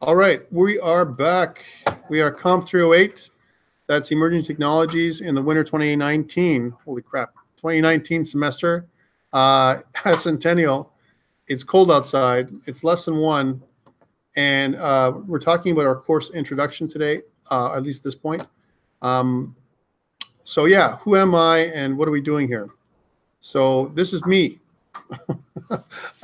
All right, we are back. We are COMP308. That's Emerging Technologies in the winter 2019. Holy crap, 2019 semester at Centennial. It's cold outside. It's lesson 1. And we're talking about our course introduction today, at least at this point. So yeah, who am I and what are we doing here? So this is me.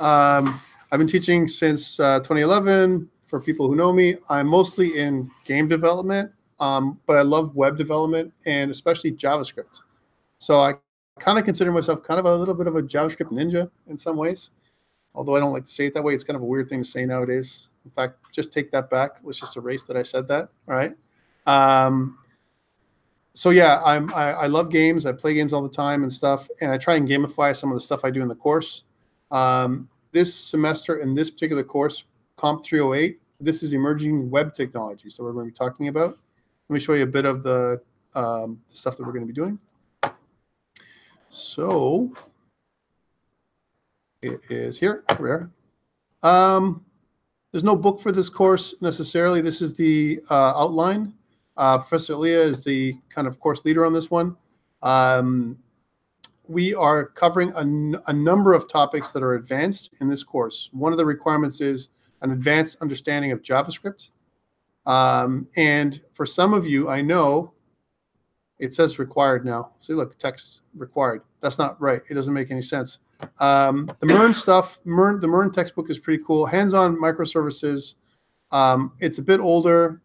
I've been teaching since 2011. For people who know me, I'm mostly in game development, but I love web development and especially JavaScript. So I kind of consider myself kind of a little bit of a JavaScript ninja in some ways, although I don't like to say it that way. It's kind of a weird thing to say nowadays. In fact, just take that back. Let's just erase that I said that. All right. So yeah, I love games. I play games all the time and stuff, and I try and gamify some of the stuff I do in the course. This semester in this particular course, COMP308, this is emerging web technology. So we're going to be talking about. Let me show you a bit of the stuff that we're going to be doing. So it is here. Here we are. There's no book for this course necessarily. This is the outline. Professor Elia is the kind of course leader on this one. We are covering a number of topics that are advanced in this course. One of the requirements is an advanced understanding of JavaScript. And for some of you, I know it says required now. See, look, text required. That's not right. It doesn't make any sense. The MERN stuff, the MERN textbook is pretty cool. Hands-on microservices. It's a bit older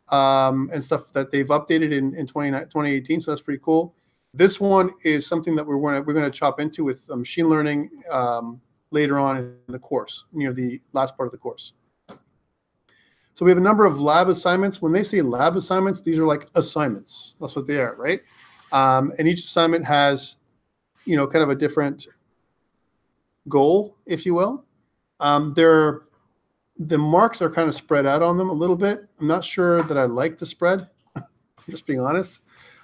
and stuff that they've updated in 2018, so that's pretty cool. This one is something that we're going to chop into with machine learning later on in the course, near the last part of the course. So we have a number of lab assignments. When they say lab assignments, these are like assignments. That's what they are, right? And each assignment has, kind of a different goal, if you will. The marks are kind of spread out on them a little bit. I'm not sure that I like the spread, just being honest.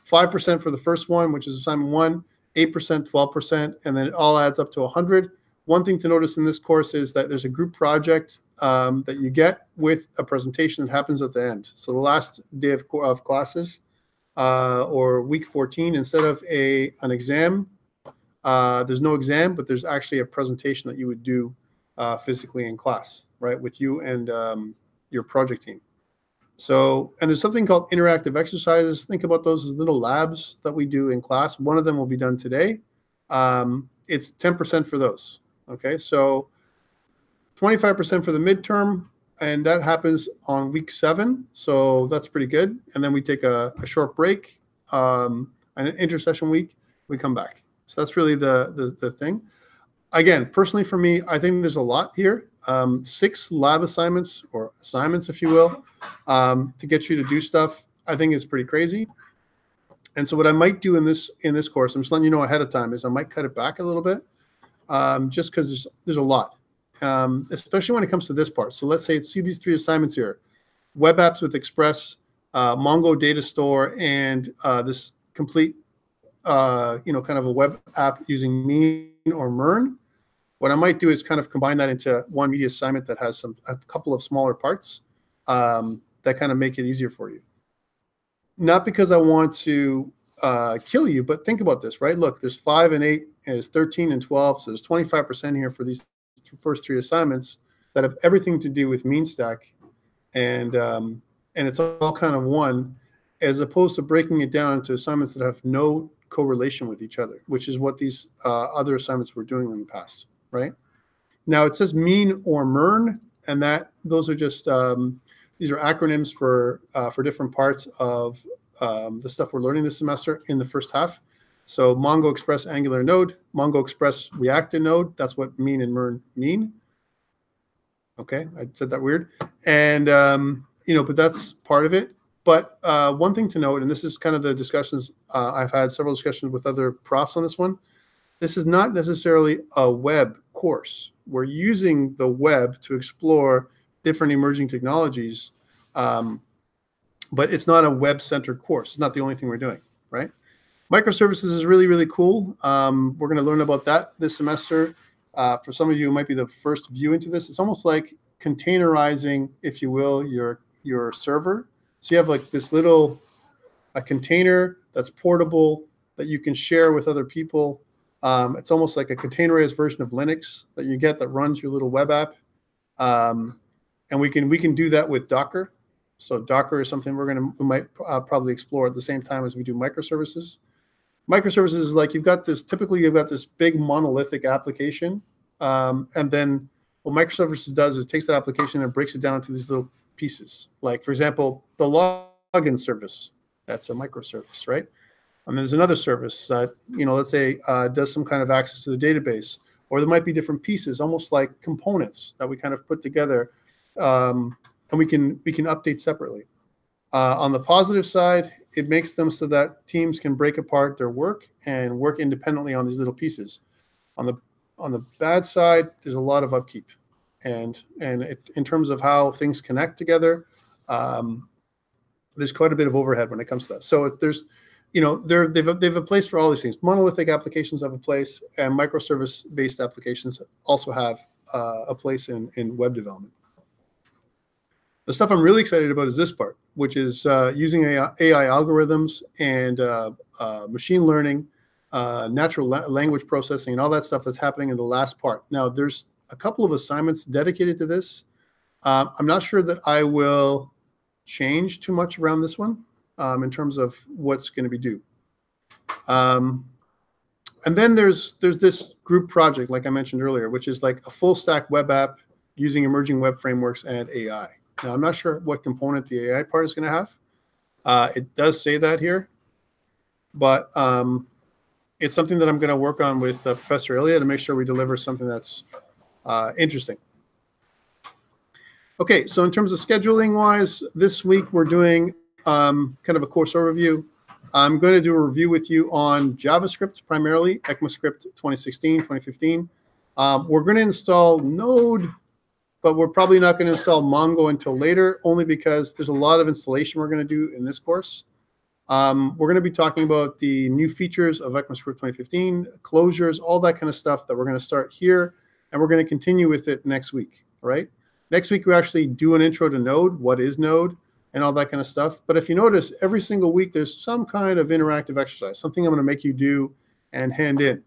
5% for the first one, which is assignment 1, 8%, 12%, and then it all adds up to 100. One thing to notice in this course is that there's a group project that you get with a presentation that happens at the end. So the last day of classes, or week 14, instead of an exam, there's no exam, but there's actually a presentation that you would do physically in class, right, with you and your project team. So, and there's something called interactive exercises. Think about those as little labs that we do in class. One of them will be done today. It's 10% for those. Okay, so 25% for the midterm, and that happens on week 7. So that's pretty good. And then we take a short break, an intersession week. We come back. So that's really the thing. Again, personally for me, I think there's a lot here. 6 lab assignments, or assignments, if you will, to get you to do stuff, I think is pretty crazy. And so what I might do in this course, I'm just letting you know ahead of time, is I might cut it back a little bit, just because there's a lot, especially when it comes to this part. So let's say, see these 3 assignments here: web apps with Express, Mongo data store, and this complete, kind of a web app using MERN or MERN. What I might do is kind of combine that into one media assignment that has a couple of smaller parts that kind of make it easier for you. Not because I want to kill you, but think about this, right? Look, there's 5 and 8, and there's 13 and 12, so there's 25% here for these first 3 assignments that have everything to do with mean stack, and it's all kind of one, as opposed to breaking it down into assignments that have no correlation with each other, which is what these other assignments were doing in the past. Right now, it says MERN or MERN, and those are just these are acronyms for different parts of the stuff we're learning this semester in the first half. So Mongo Express Angular Node, Mongo Express React Node. That's what MERN and MERN mean. Okay, I said that weird, and but that's part of it. But one thing to note, and this is kind of the discussions I've had several discussions with other profs on this one. This is not necessarily a web course. We're using the web to explore different emerging technologies, but it's not a web-centered course. It's not the only thing we're doing, right? Microservices is really, really cool. We're going to learn about that this semester. For some of you, it might be the first view into this. It's almost like containerizing, if you will, your server. So you have like this little a container that's portable that you can share with other people. It's almost like a containerized version of Linux that you get that runs your little web app. And we can do that with Docker. So Docker is something we might probably explore at the same time as we do microservices. Microservices is like typically you've got this big monolithic application. And then what microservices does is it takes that application and breaks it down into these little pieces. Like, for example, the login service, that's a microservice, right? And there's another service that, let's say does some kind of access to the database, or there might be different pieces, almost like components that we kind of put together, and we can update separately. On the positive side, it makes them so that teams can break apart their work and work independently on these little pieces. On the bad side, there's a lot of upkeep, and in terms of how things connect together, there's quite a bit of overhead when it comes to that. So there's, they've a place for all these things. Monolithic applications have a place, and microservice-based applications also have a place in web development. The stuff I'm really excited about is this part, which is using AI algorithms and machine learning, natural language processing, and all that stuff that's happening in the last part. Now, there's a couple of assignments dedicated to this. I'm not sure that I will change too much around this one in terms of what's going to be due. And then there's this group project, like I mentioned earlier, which is like a full stack web app using emerging web frameworks and AI. Now, I'm not sure what component the AI part is going to have. It does say that here, but it's something that I'm going to work on with Professor Ilya to make sure we deliver something that's interesting. Okay, so in terms of scheduling-wise, this week we're doing kind of a course overview. I'm going to do a review with you on JavaScript primarily, ECMAScript 2016, 2015. We're going to install Node, but we're probably not going to install Mongo until later, only because there's a lot of installation we're going to do in this course. We're going to be talking about the new features of ECMAScript 2015, closures, all that kind of stuff that we're going to start here, and we're going to continue with it next week, all right? Next week, we actually do an intro to Node, what is Node, and all that kind of stuff. But if you notice, every single week, there's some kind of interactive exercise, something I'm going to make you do and hand in.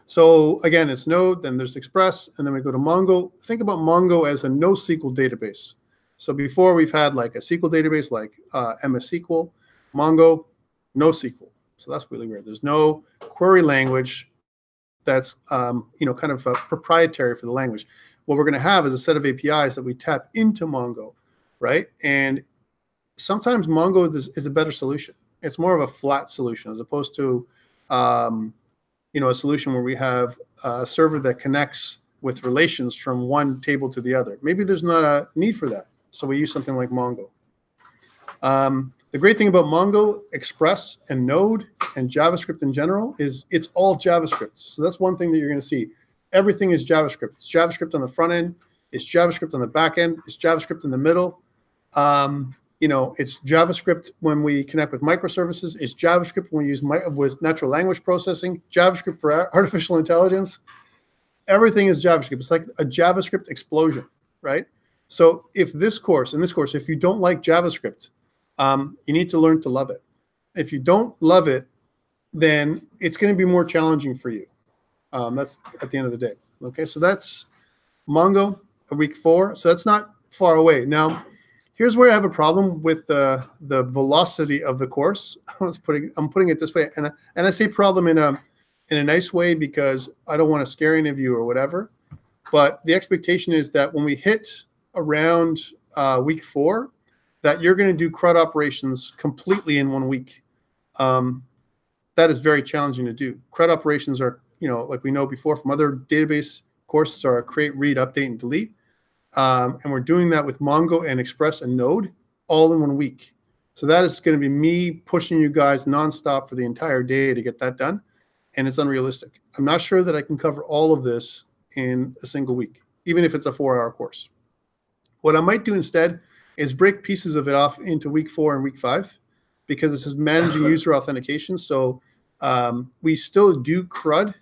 So again, it's Node, then there's Express, and then we go to Mongo. Think about Mongo as a NoSQL database. So before we've had like a SQL database like MS SQL, Mongo, NoSQL. So that's really weird. There's no query language that's kind of proprietary for the language. What we're going to have is a set of APIs that we tap into Mongo, right? And sometimes Mongo is a better solution. It's more of a flat solution as opposed to a solution where we have a server that connects with relations from one table to the other. Maybe there's not a need for that, so we use something like Mongo. The great thing about Mongo, Express, and Node, and JavaScript in general is it's all JavaScript. So that's one thing that you're going to see. Everything is JavaScript. It's JavaScript on the front end. It's JavaScript on the back end. It's JavaScript in the middle. It's JavaScript when we connect with microservices. It's JavaScript when we use with natural language processing. JavaScript for artificial intelligence. Everything is JavaScript. It's like a JavaScript explosion, right? So in this course, if you don't like JavaScript, you need to learn to love it. If you don't love it, then it's going to be more challenging for you. That's at the end of the day. Okay, so that's Mongo, week 4. So that's not far away. Now, here's where I have a problem with the velocity of the course. I'm putting it this way, and I say problem in a nice way because I don't want to scare any of you or whatever. But the expectation is that when we hit around week 4, that you're going to do CRUD operations completely in 1 week. That is very challenging to do. CRUD operations are, like we know before from other database courses, are create, read, update, and delete. And we're doing that with Mongo and Express and Node all in 1 week. So that is going to be me pushing you guys nonstop for the entire day to get that done. And it's unrealistic. I'm not sure that I can cover all of this in a single week, even if it's a 4-hour course. What I might do instead is break pieces of it off into week 4 and week 5, because this is managing user authentication. So we still do CRUD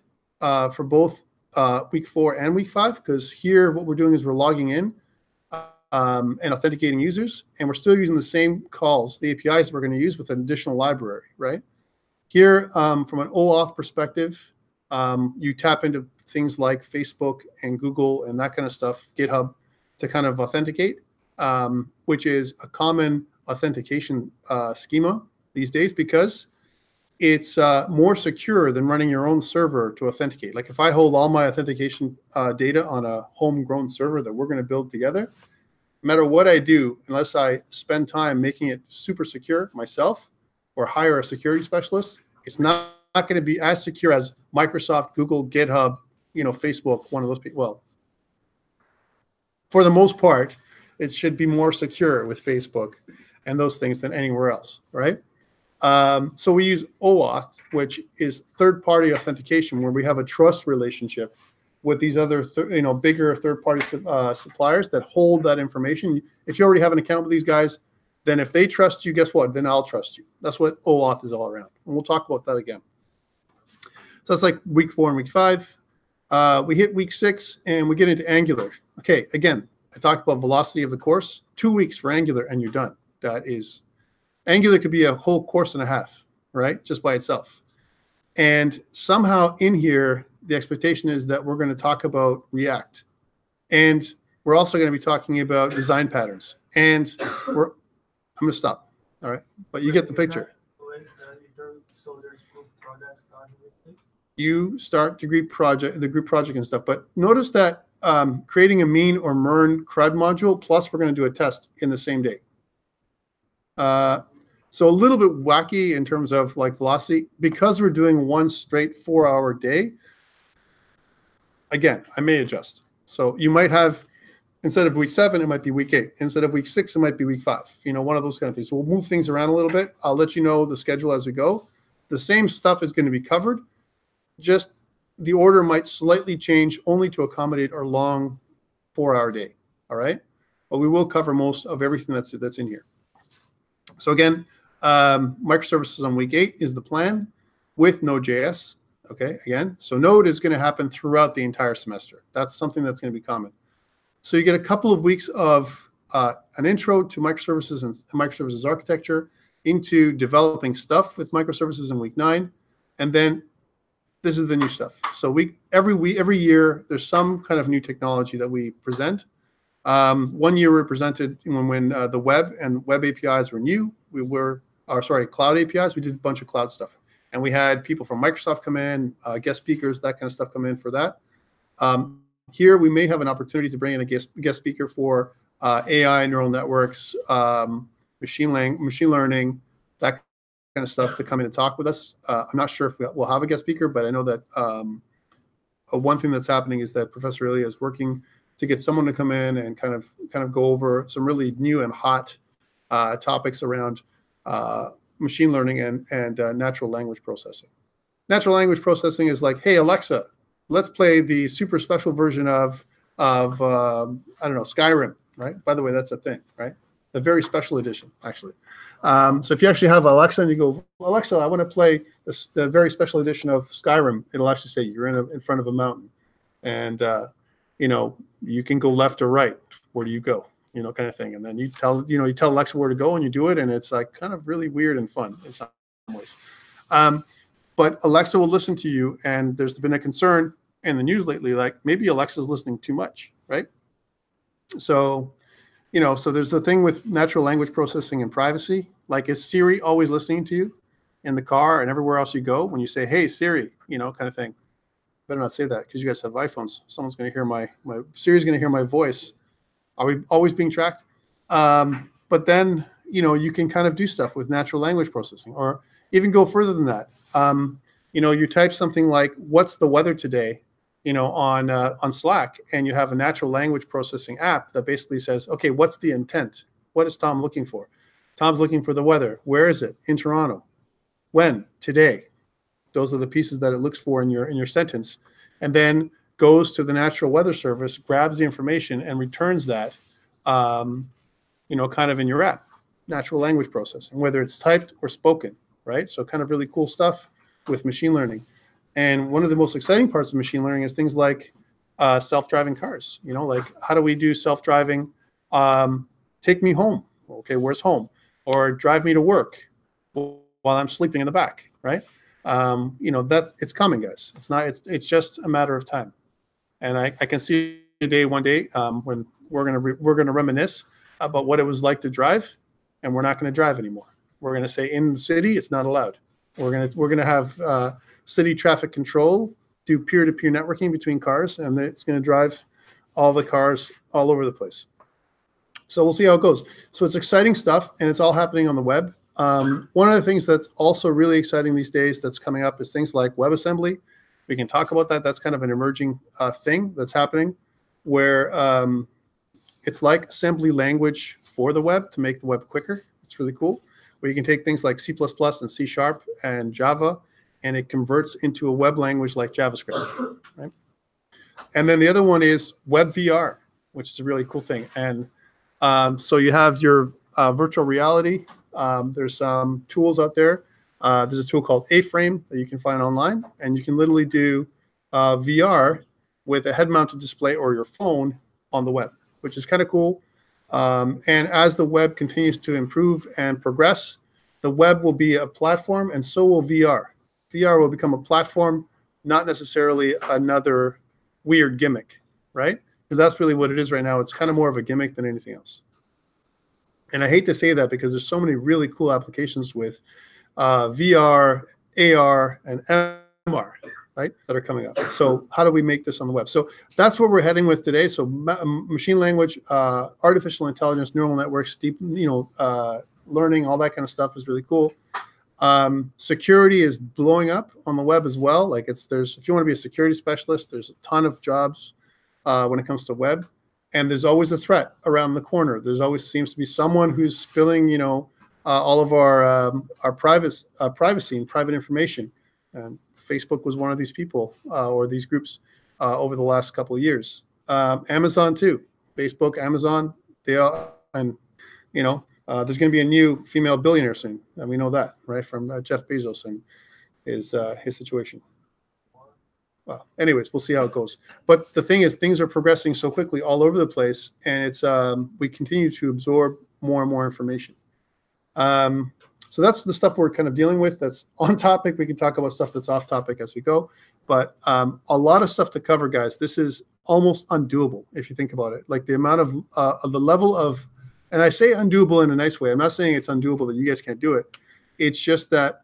for both week 4 and week 5, because here what we're doing is we're logging in and authenticating users, and we're still using the same calls, the APIs we're going to use with an additional library, right? Here, from an OAuth perspective, you tap into things like Facebook and Google and that kind of stuff, GitHub, to kind of authenticate, which is a common authentication schema these days, because it's more secure than running your own server to authenticate. Like if I hold all my authentication data on a homegrown server that we're going to build together, no matter what I do, unless I spend time making it super secure myself or hire a security specialist, it's not going to be as secure as Microsoft, Google, GitHub, Facebook, one of those people. Well, for the most part, it should be more secure with Facebook and those things than anywhere else, right? So we use OAuth, which is third-party authentication, where we have a trust relationship with these other, bigger third-party suppliers that hold that information. If you already have an account with these guys, then if they trust you, guess what? Then I'll trust you. That's what OAuth is all around, and we'll talk about that again. So that's like week 4 and week 5. We hit week 6, and we get into Angular. Okay, again, I talked about velocity of the course. 2 weeks for Angular, and you're done. That is, Angular could be a whole course and a half, right, just by itself. And somehow in here, the expectation is that we're going to talk about React. And we're also going to be talking about design patterns. And I'm going to stop, all right? But you get the picture. So there's group projects starting with it? You start the group project and stuff. But notice that creating a mean or MERN CRUD module, plus we're going to do a test in the same day. So a little bit wacky in terms of like velocity, because we're doing one straight 4-hour day. Again, I may adjust. So you might have, instead of week 7, it might be week 8. Instead of week 6, it might be week 5. One of those kind of things. So we'll move things around a little bit. I'll let you know the schedule as we go. The same stuff is going to be covered. Just the order might slightly change, only to accommodate our long 4-hour day. All right. But we will cover most of everything that's in here. So again, microservices on week 8 is the plan with Node.js. Okay, again, so Node is going to happen throughout the entire semester. That's something that's going to be common. So you get a couple of weeks of an intro to microservices and microservices architecture, into developing stuff with microservices in week 9, and then this is the new stuff. So every year there's some kind of new technology that we present. 1 year we presented when the web and web APIs were new. Cloud APIs. We did a bunch of cloud stuff. And we had people from Microsoft come in, guest speakers, that kind of stuff come in for that. Here we may have an opportunity to bring in a guest speaker for AI, neural networks, machine learning, that kind of stuff to come in and talk with us. I'm not sure if we'll have a guest speaker, but I know that one thing that's happening is that Professor Ilya is working to get someone to come in and kind of go over some really new and hot topics around machine learning and natural language processing. Natural language processing is like, hey, Alexa, let's play the super special version of I don't know, Skyrim, right? By the way, that's a thing, right? The very special edition, actually. So if you actually have Alexa and you go, Alexa, I want to play the very special edition of Skyrim, it'll actually say you're in front of a mountain, and you can go left or right. Where do you go? Kind of thing. And then you tell Alexa where to go, and you do it, and it's like kind of really weird and fun in some ways. But Alexa will listen to you, and there's been a concern in the news lately, like maybe Alexa's listening too much, right? So, so there's the thing with natural language processing and privacy. Like, is Siri always listening to you in the car and everywhere else you go when you say, hey, Siri, kind of thing? Better not say that, because you guys have iPhones. Someone's going to hear my Siri's going to hear my voice. Are we always being tracked? But then, you can kind of do stuff with natural language processing, or even go further than that. You type something like, what's the weather today, on Slack, and you have a natural language processing app that basically says, okay, what's the intent? What is Tom looking for? Tom's looking for the weather. Where is it? In Toronto. When? Today. Those are the pieces that it looks for in your sentence, and then goes to the Natural Weather Service, grabs the information, and returns that, kind of in your app. Natural language processing, whether it's typed or spoken, right? So kind of really cool stuff with machine learning. And one of the most exciting parts of machine learning is things like self-driving cars. You know, like how do we do self-driving? Take me home. Okay, where's home? Or drive me to work while I'm sleeping in the back, right? You know, it's coming, guys. It's just a matter of time. And I can see one day when we're gonna reminisce about what it was like to drive, and we're not gonna drive anymore. We're gonna say in the city it's not allowed. We're gonna have city traffic control, do peer-to-peer networking between cars, and it's gonna drive all the cars all over the place. So we'll see how it goes. So it's exciting stuff, and it's all happening on the web. One of the things that's also really exciting these days that's coming up is things like WebAssembly. We can talk about that. That's kind of an emerging thing that's happening where it's like assembly language for the web to make the web quicker. It's really cool. Where you can take things like C++ and C# and Java, and it converts into a web language like JavaScript, right? And then the other one is WebVR, which is a really cool thing. And so you have your virtual reality. There's some tools out there. There's a tool called A-Frame that you can find online, and you can literally do VR with a head-mounted display or your phone on the web, which is kind of cool. And as the web continues to improve and progress, the web will be a platform, and so will VR. VR will become a platform, not necessarily another weird gimmick, right? Because that's really what it is right now. It's kind of more of a gimmick than anything else. And I hate to say that because there's so many really cool applications with VR, AR, and MR, right, that are coming up. So how do we make this on the web? So that's where we're heading with today. So machine language, artificial intelligence, neural networks, deep, learning, all that kind of stuff is really cool. Security is blowing up on the web as well. Like if you want to be a security specialist, there's a ton of jobs when it comes to web, and there's always a threat around the corner. There's always seems to be someone who's spilling, all of our privacy and private information. And Facebook was one of these people or these groups over the last couple of years. Amazon too, Facebook, Amazon, they are, and there's going to be a new female billionaire soon, and we know that, right, from Jeff Bezos and his situation. Well, anyways, we'll see how it goes. But the thing is, things are progressing so quickly all over the place, and it's we continue to absorb more and more information. So that's the stuff we're kind of dealing with. That's on topic. We can talk about stuff that's off topic as we go. But a lot of stuff to cover, guys. This is almost undoable if you think about it. Like the amount of the level of, and I say undoable in a nice way. I'm not saying it's undoable that you guys can't do it. It's just that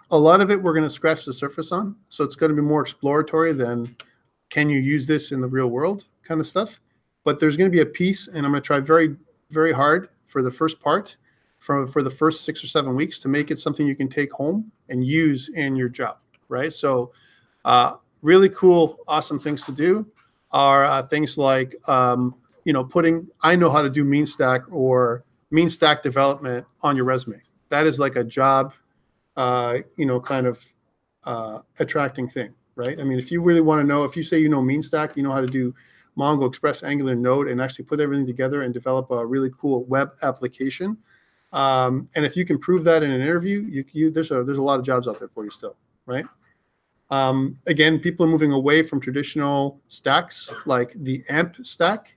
a lot of it we're going to scratch the surface on. So it's going to be more exploratory than can you use this in the real world kind of stuff. But there's going to be a piece, and I'm going to try very, very hard for the first part, for the first 6 or 7 weeks, to make it something you can take home and use in your job, right? So really cool, awesome things to do are things like, putting, I know how to do mean stack or mean stack development on your resume. That is like a job, kind of attracting thing, right? I mean, if you really want to know, if you say you know mean stack, you know how to do Mongo, Express, Angular, Node, and actually put everything together and develop a really cool web application. And if you can prove that in an interview, there's a lot of jobs out there for you still, right? Again, people are moving away from traditional stacks like the AMP stack,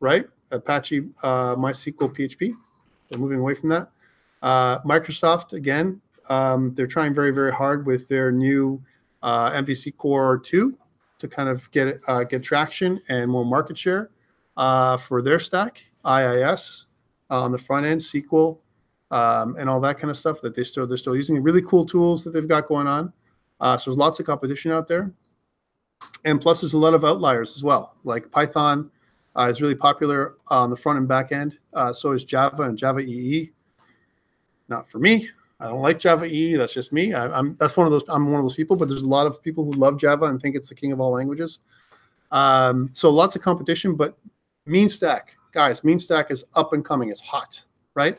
right? Apache, MySQL, PHP. They're moving away from that. Microsoft, again, they're trying very, very hard with their new MVC Core 2 to kind of get traction and more market share for their stack, IIS on the front end, SQL, and all that kind of stuff that they're still using. Really cool tools that they've got going on. So there's lots of competition out there. And plus there's a lot of outliers as well. Like Python is really popular on the front and back end. So is Java and Java EE. Not for me. I don't like Java EE. That's just me. I'm one of those people, but there's a lot of people who love Java and think it's the king of all languages. So lots of competition, but mean stack, guys, mean stack is up and coming. It's hot, right?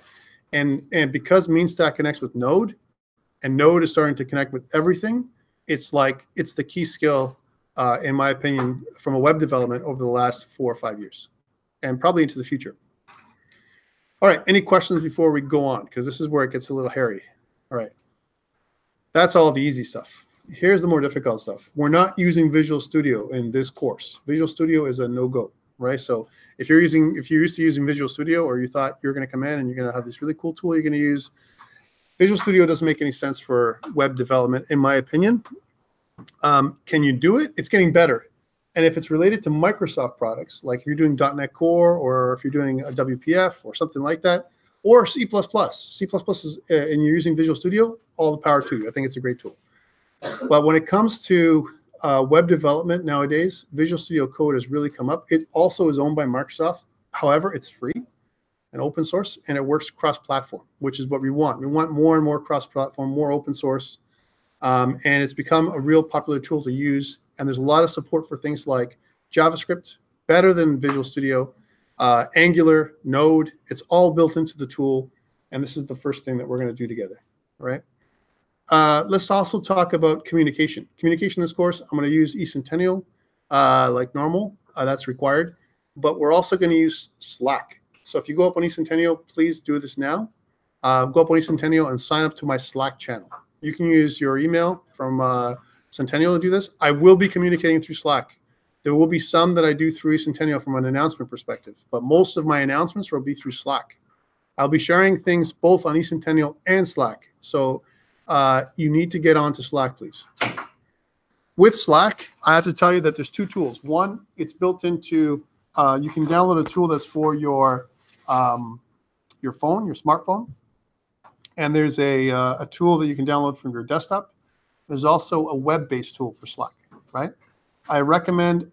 And because mean stack connects with Node, and Node is starting to connect with everything, it's the key skill, in my opinion, from a web development over the last 4 or 5 years, and probably into the future. All right, any questions before we go on? Because this is where it gets a little hairy. All right, that's all the easy stuff. Here's the more difficult stuff. We're not using Visual Studio in this course. Visual Studio is a no-go, right? So if you're used to using Visual Studio, or you thought you're going to come in and you're going to have this really cool tool you're going to use, Visual Studio doesn't make any sense for web development, in my opinion. Can you do it? It's getting better. And if it's related to Microsoft products, like you're doing .NET Core, or if you're doing a WPF or something like that, or C++. C++ is, and you're using Visual Studio, all the power to you. I think it's a great tool. But when it comes to web development nowadays, Visual Studio Code has really come up. It also is owned by Microsoft. However, it's free and open source, and it works cross-platform, which is what we want. We want more and more cross-platform, more open source, and it's become a real popular tool to use. And there's a lot of support for things like JavaScript, better than Visual Studio, Angular, Node. It's all built into the tool, and this is the first thing that we're going to do together, all right? Let's also talk about communication. Communication in this course, I'm going to use eCentennial like normal. That's required. But we're also going to use Slack. So if you go up on eCentennial, please do this now. Go up on eCentennial and sign up to my Slack channel. You can use your email from Centennial to do this. I will be communicating through Slack. There will be some that I do through eCentennial from an announcement perspective, but most of my announcements will be through Slack. I'll be sharing things both on eCentennial and Slack. So you need to get onto Slack, please. With Slack, I have to tell you that there's two tools. One, it's built into, you can download a tool that's for your phone, your smartphone. And there's a tool that you can download from your desktop. There's also a web-based tool for Slack, right? I recommend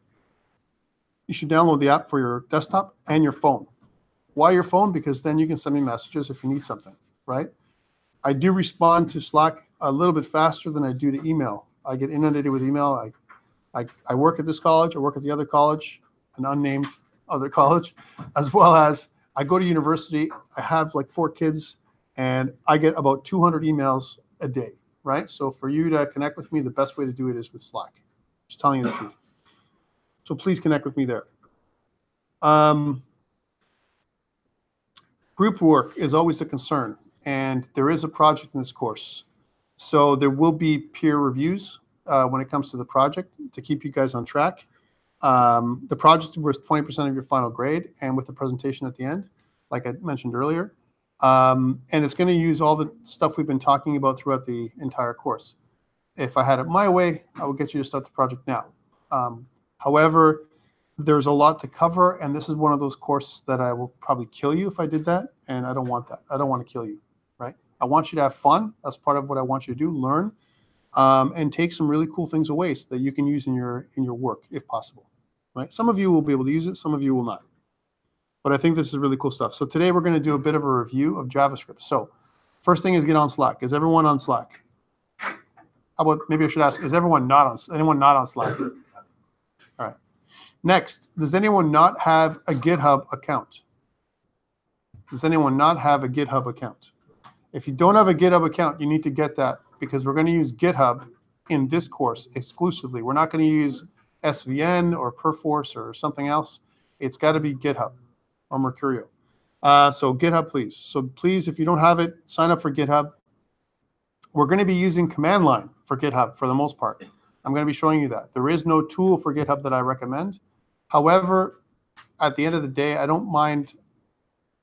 you should download the app for your desktop and your phone. Why your phone? Because then you can send me messages if you need something, right? I do respond to Slack a little bit faster than I do to email. I get inundated with email. I work at this college, I work at the other college, an unnamed other college, as well as I go to university. I have like 4 kids, and I get about 200 emails a day, right? So for you to connect with me, the best way to do it is with Slack. Just telling you the truth. So please connect with me there. Group work is always a concern, and there is a project in this course. So there will be peer reviews when it comes to the project to keep you guys on track. The project is worth 20% of your final grade, and with the presentation at the end, like I mentioned earlier. And it's going to use all the stuff we've been talking about throughout the entire course. If I had it my way, I would get you to start the project now. However, there's a lot to cover, and this is one of those courses that I will probably kill you if I did that, and I don't want that. I don't want to kill you, right? I want you to have fun. That's part of what I want you to do, learn, and take some really cool things away so that you can use in your work if possible, right? Some of you will be able to use it, some of you will not. But I think this is really cool stuff. So today we're going to do a bit of a review of JavaScript. So first thing is get on Slack. Is everyone on Slack? How about, maybe I should ask, is anyone not on Slack? All right. Next, does anyone not have a GitHub account? Does anyone not have a GitHub account? If you don't have a GitHub account, you need to get that, because we're going to use GitHub in this course exclusively. We're not going to use SVN or Perforce or something else. It's got to be GitHub or Mercurial. So GitHub, please. So please, if you don't have it, sign up for GitHub. We're going to be using command line for GitHub for the most part. I'm going to be showing you that. There is no tool for GitHub that I recommend. However, at the end of the day, I don't mind.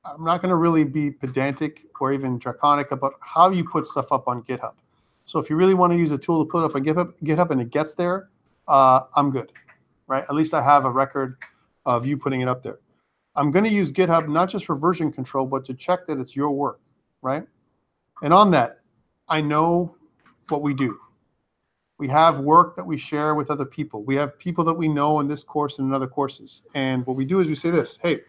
I'm not going to really be pedantic or even draconic about how you put stuff up on GitHub. So if you really want to use a tool to put it up on GitHub and it gets there, I'm good, right? At least I have a record of you putting it up there. I'm going to use GitHub not just for version control, but to check that it's your work, right? And on that, I know what we do. We have work that we share with other people. We have people that we know in this course and in other courses. And what we do is we say this: hey,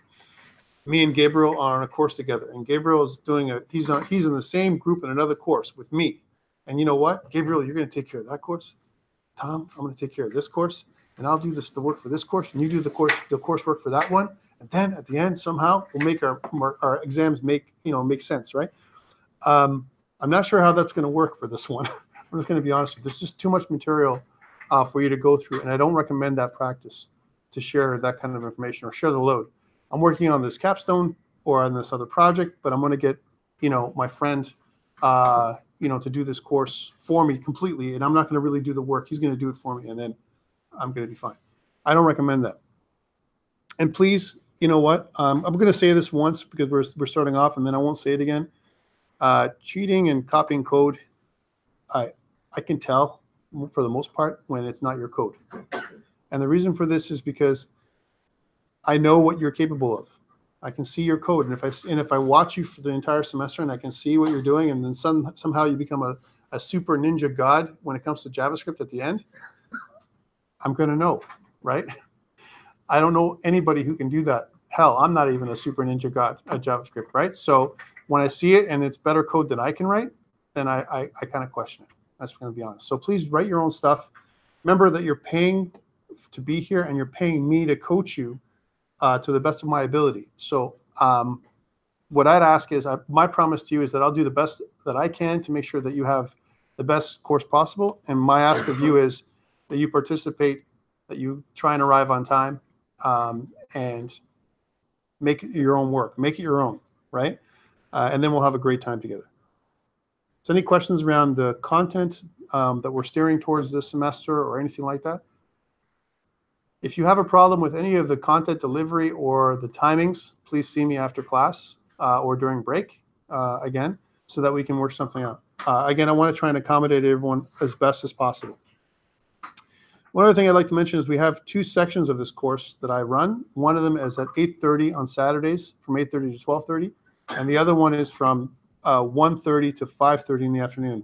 me and Gabriel are on a course together, and Gabriel is doing he's in the same group in another course with me. And you know what, Gabriel, you're going to take care of that course. Tom, I'm going to take care of this course, and I'll do the work for this course, and you do the coursework for that one. And then at the end, somehow we'll make our exams make sense, right? I'm not sure how that's going to work for this one. I'm just going to be honest with you. There's just too much material for you to go through, and I don't recommend that practice to share that kind of information or share the load. I'm working on this capstone or on this other project, but I'm going to get, my friend to do this course for me completely, and I'm not going to really do the work. He's going to do it for me, and then I'm going to be fine. I don't recommend that. And please, you know what? I'm going to say this once because we're starting off, and then I won't say it again. Cheating and copying code, I can tell for the most part when it's not your code. And the reason for this is because I know what you're capable of. I can see your code, and if I watch you for the entire semester and I can see what you're doing, and then somehow you become a super ninja god when it comes to JavaScript at the end, I'm going to know, right? I don't know anybody who can do that. Hell, I'm not even a super ninja god at JavaScript, right? So when I see it and it's better code than I can write, then I kind of question it. That's going to be honest. So please write your own stuff. Remember that you're paying to be here, and you're paying me to coach you to the best of my ability. So what I'd ask is, my promise to you is that I'll do the best that I can to make sure that you have the best course possible. And my ask of you is that you participate, that you try and arrive on time, and make it your own work. Make it your own, right? And then we'll have a great time together. So any questions around the content that we're steering towards this semester or anything like that? If you have a problem with any of the content delivery or the timings, please see me after class or during break again, so that we can work something out. Again, I want to try and accommodate everyone as best as possible. One other thing I'd like to mention is we have 2 sections of this course that I run. One of them is at 8:30 on Saturdays, from 8:30 to 12:30, and the other one is from 1:30 to 5:30 in the afternoon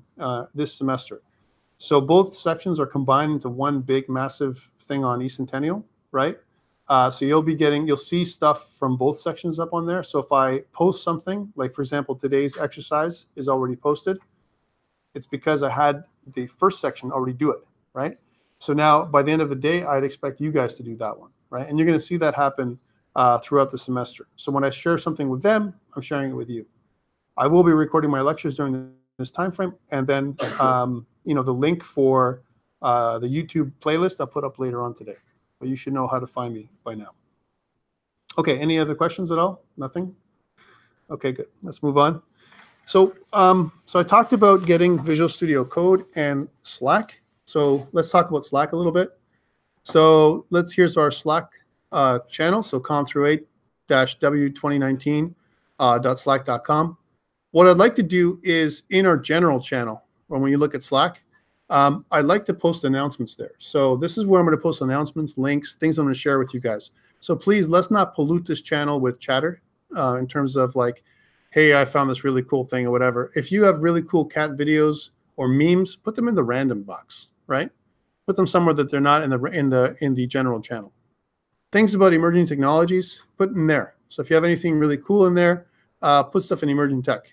this semester. So both sections are combined into one big, massive thing on eCentennial, right? So you'll see stuff from both sections up on there. So if I post something, like for example, today's exercise is already posted, it's because I had the first section already do it, right? So now by the end of the day, I'd expect you guys to do that one, right? And you're going to see that happen throughout the semester. So when I share something with them, I'm sharing it with you. I will be recording my lectures during this time frame, and then the link for the YouTube playlist I'll put up later on today. But you should know how to find me by now. Okay, any other questions at all? Nothing? Okay, good. Let's move on. So I talked about getting Visual Studio Code and Slack. So let's talk about Slack a little bit. So here's our Slack channel. So COMP308-W2019.slack.com. What I'd like to do is in our general channel, when you look at Slack, I'd like to post announcements there. So this is where I'm going to post announcements, links, things I'm going to share with you guys. So please, let's not pollute this channel with chatter in terms of like, hey, I found this really cool thing or whatever. If you have really cool cat videos or memes, put them in the random box, right? Put them somewhere that they're not in the general channel. Things about emerging technologies, put in there. So if you have anything really cool in there, put stuff in emerging tech.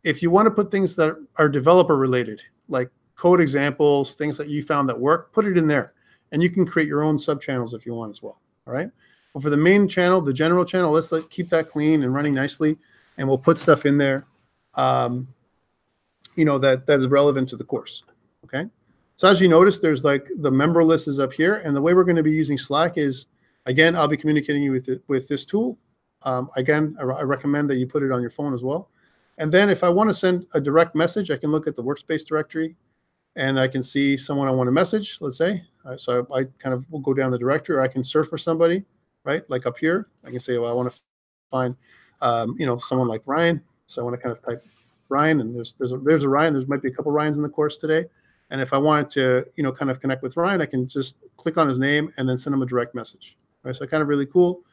If you want to put things that are developer related, like code examples, things that you found that work, put it in there. And you can create your own sub-channels if you want as well, all right? But for the main channel, the general channel, let's keep that clean and running nicely, and we'll put stuff in there that is relevant to the course, okay? So as you notice, there's like the member list is up here, and the way we're going to be using Slack is, again, I'll be communicating you with this tool. Again, I recommend that you put it on your phone as well. And then if I want to send a direct message, I can look at the workspace directory, and I can see someone I want to message, let's say. So I kind of will go down the directory, or I can search for somebody, right? Like up here, I can say, well, I want to find, someone like Ryan. So I want to kind of type Ryan, and there's a Ryan. There might be a couple Ryans in the course today. And if I wanted to, kind of connect with Ryan, I can just click on his name and then send him a direct message, right? So kind of really cool.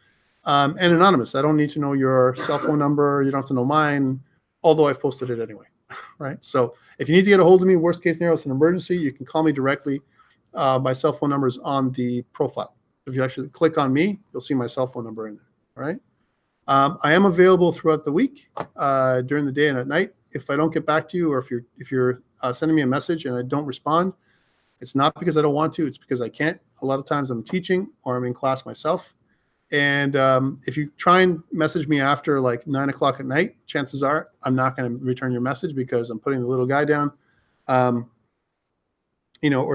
And anonymous. I don't need to know your cell phone number. You don't have to know mine, although I've posted it anyway, right? So if you need to get a hold of me, worst case scenario, it's an emergency, you can call me directly. My cell phone number is on the profile. If you actually click on me, you'll see my cell phone number in there, all right? I am available throughout the week, during the day and at night. If I don't get back to you, or if you're sending me a message and I don't respond, it's not because I don't want to, it's because I can't. A lot of times I'm teaching or I'm in class myself. And if you try and message me after like 9 o'clock at night, chances are I'm not going to return your message because I'm putting the little guy down, or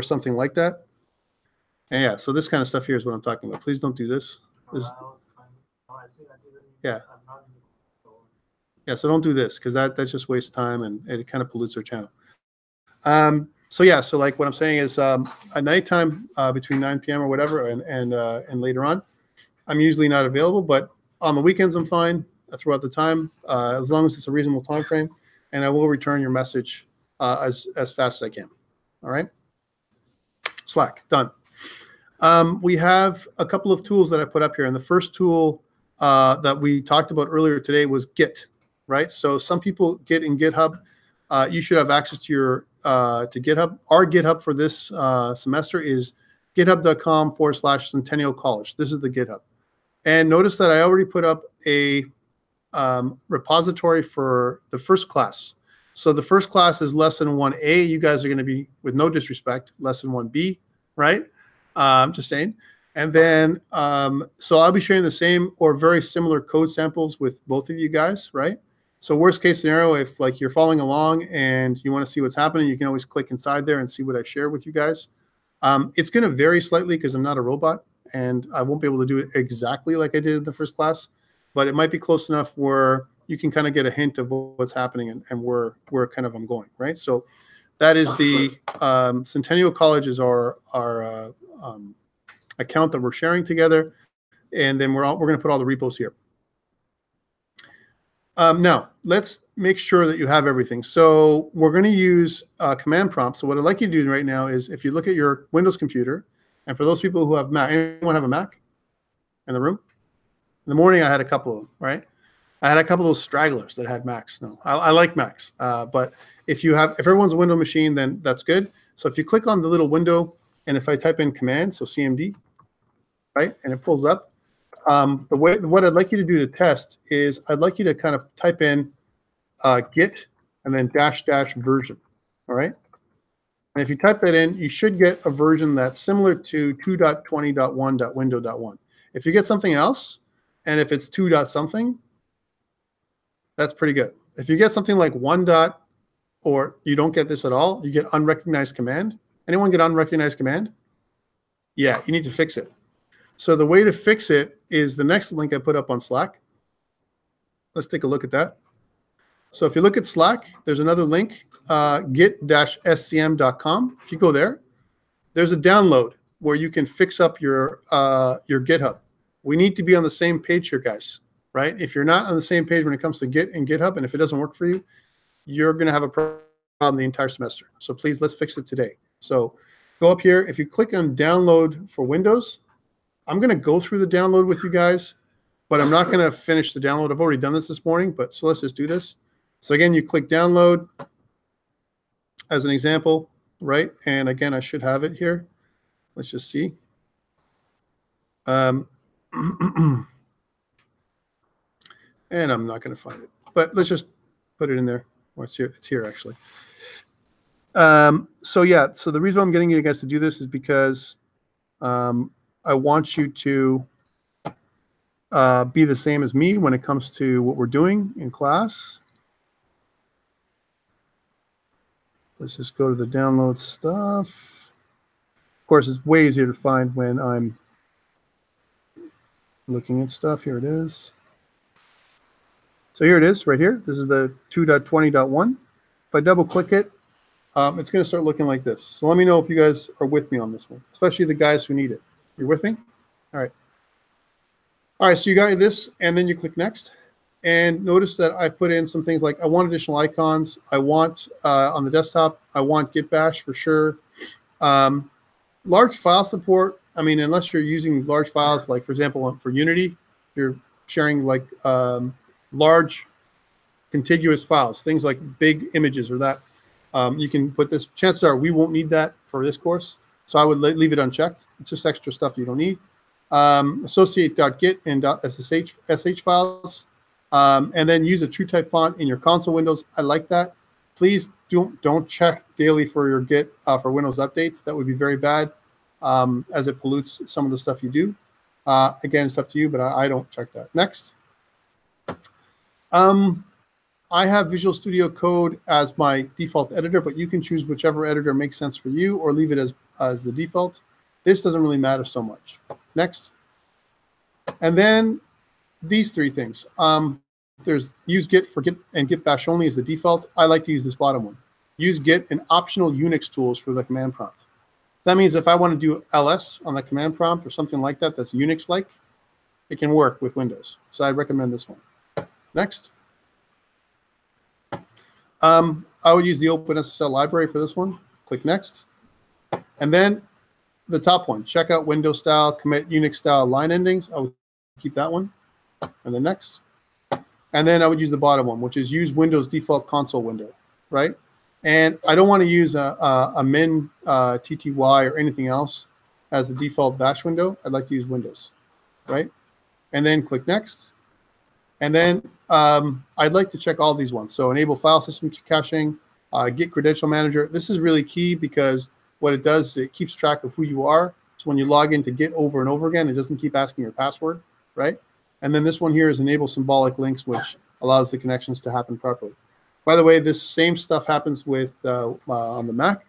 something like that. And yeah, so this kind of stuff here is what I'm talking about. Please don't do this. Yeah, so don't do this, because that just wastes time and it kind of pollutes our channel. So yeah, so like what I'm saying is at nighttime between 9 p.m. or whatever and later on, I'm usually not available, but on the weekends I'm fine throughout the time as long as it's a reasonable time frame, and I will return your message as fast as I can. All right. Slack, done. We have a couple of tools that I put up here, and the first tool that we talked about earlier today was Git, right? So some people Git in GitHub. You should have access to your to GitHub. Our GitHub for this semester is github.com/Centennial College. This is the GitHub, and notice that I already put up a repository for the first class. So the first class is lesson 1A. You guys are going to be, with no disrespect, lesson 1B, right? Just saying. And then, so I'll be sharing the same or very similar code samples with both of you guys, right? So worst case scenario, if like you're following along and you want to see what's happening, you can always click inside there and see what I share with you guys. It's going to vary slightly because I'm not a robot and I won't be able to do it exactly like I did in the first class, but it might be close enough where you can kind of get a hint of what's happening and where kind of I'm going, right? So that is the Centennial College is our account that we're sharing together, and then we're going to put all the repos here. Now let's make sure that you have everything. So we're going to use command prompt. So what I'd like you to do right now is, if you look at your Windows computer, and for those people who have Mac, anyone have a Mac in the room? In the morning, I had a couple of them, right? I had a couple of those stragglers that had Macs. No, I like Macs, but if everyone's a window machine, then that's good. So if you click on the little window, and if I type in command, so CMD, right, and it pulls up, what I'd like you to do to test is I'd like you to kind of type in git and then -- version, all right? And if you type that in, you should get a version that's similar to 2.20.1.window.1. If you get something else, and if it's 2. something, that's pretty good. If you get something like 1. or you don't get this at all, you get unrecognized command. Anyone get unrecognized command? Yeah, you need to fix it. So the way to fix it is the next link I put up on Slack. Let's take a look at that. So if you look at Slack, there's another link, git-scm.com. If you go there, there's a download where you can fix up your GitHub. We need to be on the same page here, guys, right? If you're not on the same page when it comes to Git and GitHub, and if it doesn't work for you, you're going to have a problem the entire semester. So please, let's fix it today. So go up here. If you click on download for Windows, I'm going to go through the download with you guys, but I'm not going to finish the download. I've already done this morning, but so let's just do this. So again, you click download as an example, right? And again, I should have it here. Let's just see. And I'm not going to find it, but let's just put it in there. Well, it's here. It's here actually. So yeah, so the reason I'm getting you guys to do this is because I want you to be the same as me when it comes to what we're doing in class. Let's just go to the download stuff. Of course, it's way easier to find when I'm looking at stuff. Here it is. So here it is right here. This is the 2.20.1. If I double click it, it's going to start looking like this. So let me know if you guys are with me on this one, especially the guys who need it. You're with me? All right. All right, so you got this, and then you click next. And notice that I've put in some things like I want additional icons. I want, on the desktop, I want Git Bash for sure. Large file support, I mean, unless you're using large files, like, for example, for Unity, you're sharing, like, large contiguous files, things like big images or that. You can put this. Chances are we won't need that for this course, so I would leave it unchecked. It's just extra stuff you don't need. Associate.git and .sh files, and then use a TrueType font in your console windows. I like that. Please don't check daily for your Git for Windows updates. That would be very bad, as it pollutes some of the stuff you do. Again, it's up to you, but I don't check that. Next. I have Visual Studio Code as my default editor, but you can choose whichever editor makes sense for you or leave it as the default. This doesn't really matter so much. Next. And then these three things. There's use Git for Git and Git Bash only is the default. I like to use this bottom one. use Git and optional Unix tools for the command prompt. That means if I want to do ls on the command prompt or something like that that's Unix-like, it can work with Windows. So I recommend this one. Next. I would use the OpenSSL library for this one. Click Next. And then the top one, check out Windows style, commit Unix style line endings. I would keep that one. And then Next. And then I would use the bottom one, which is use Windows default console window, right? And I don't want to use a min TTY or anything else as the default bash window. I'd like to use Windows, right? And then click Next. And then I'd like to check all these ones. So enable file system caching, Git credential manager. This is really key because what it does is it keeps track of who you are. So when you log into Git over and over again, it doesn't keep asking your password, right? And then this one here is enable symbolic links, which allows the connections to happen properly. By the way, this same stuff happens with on the Mac.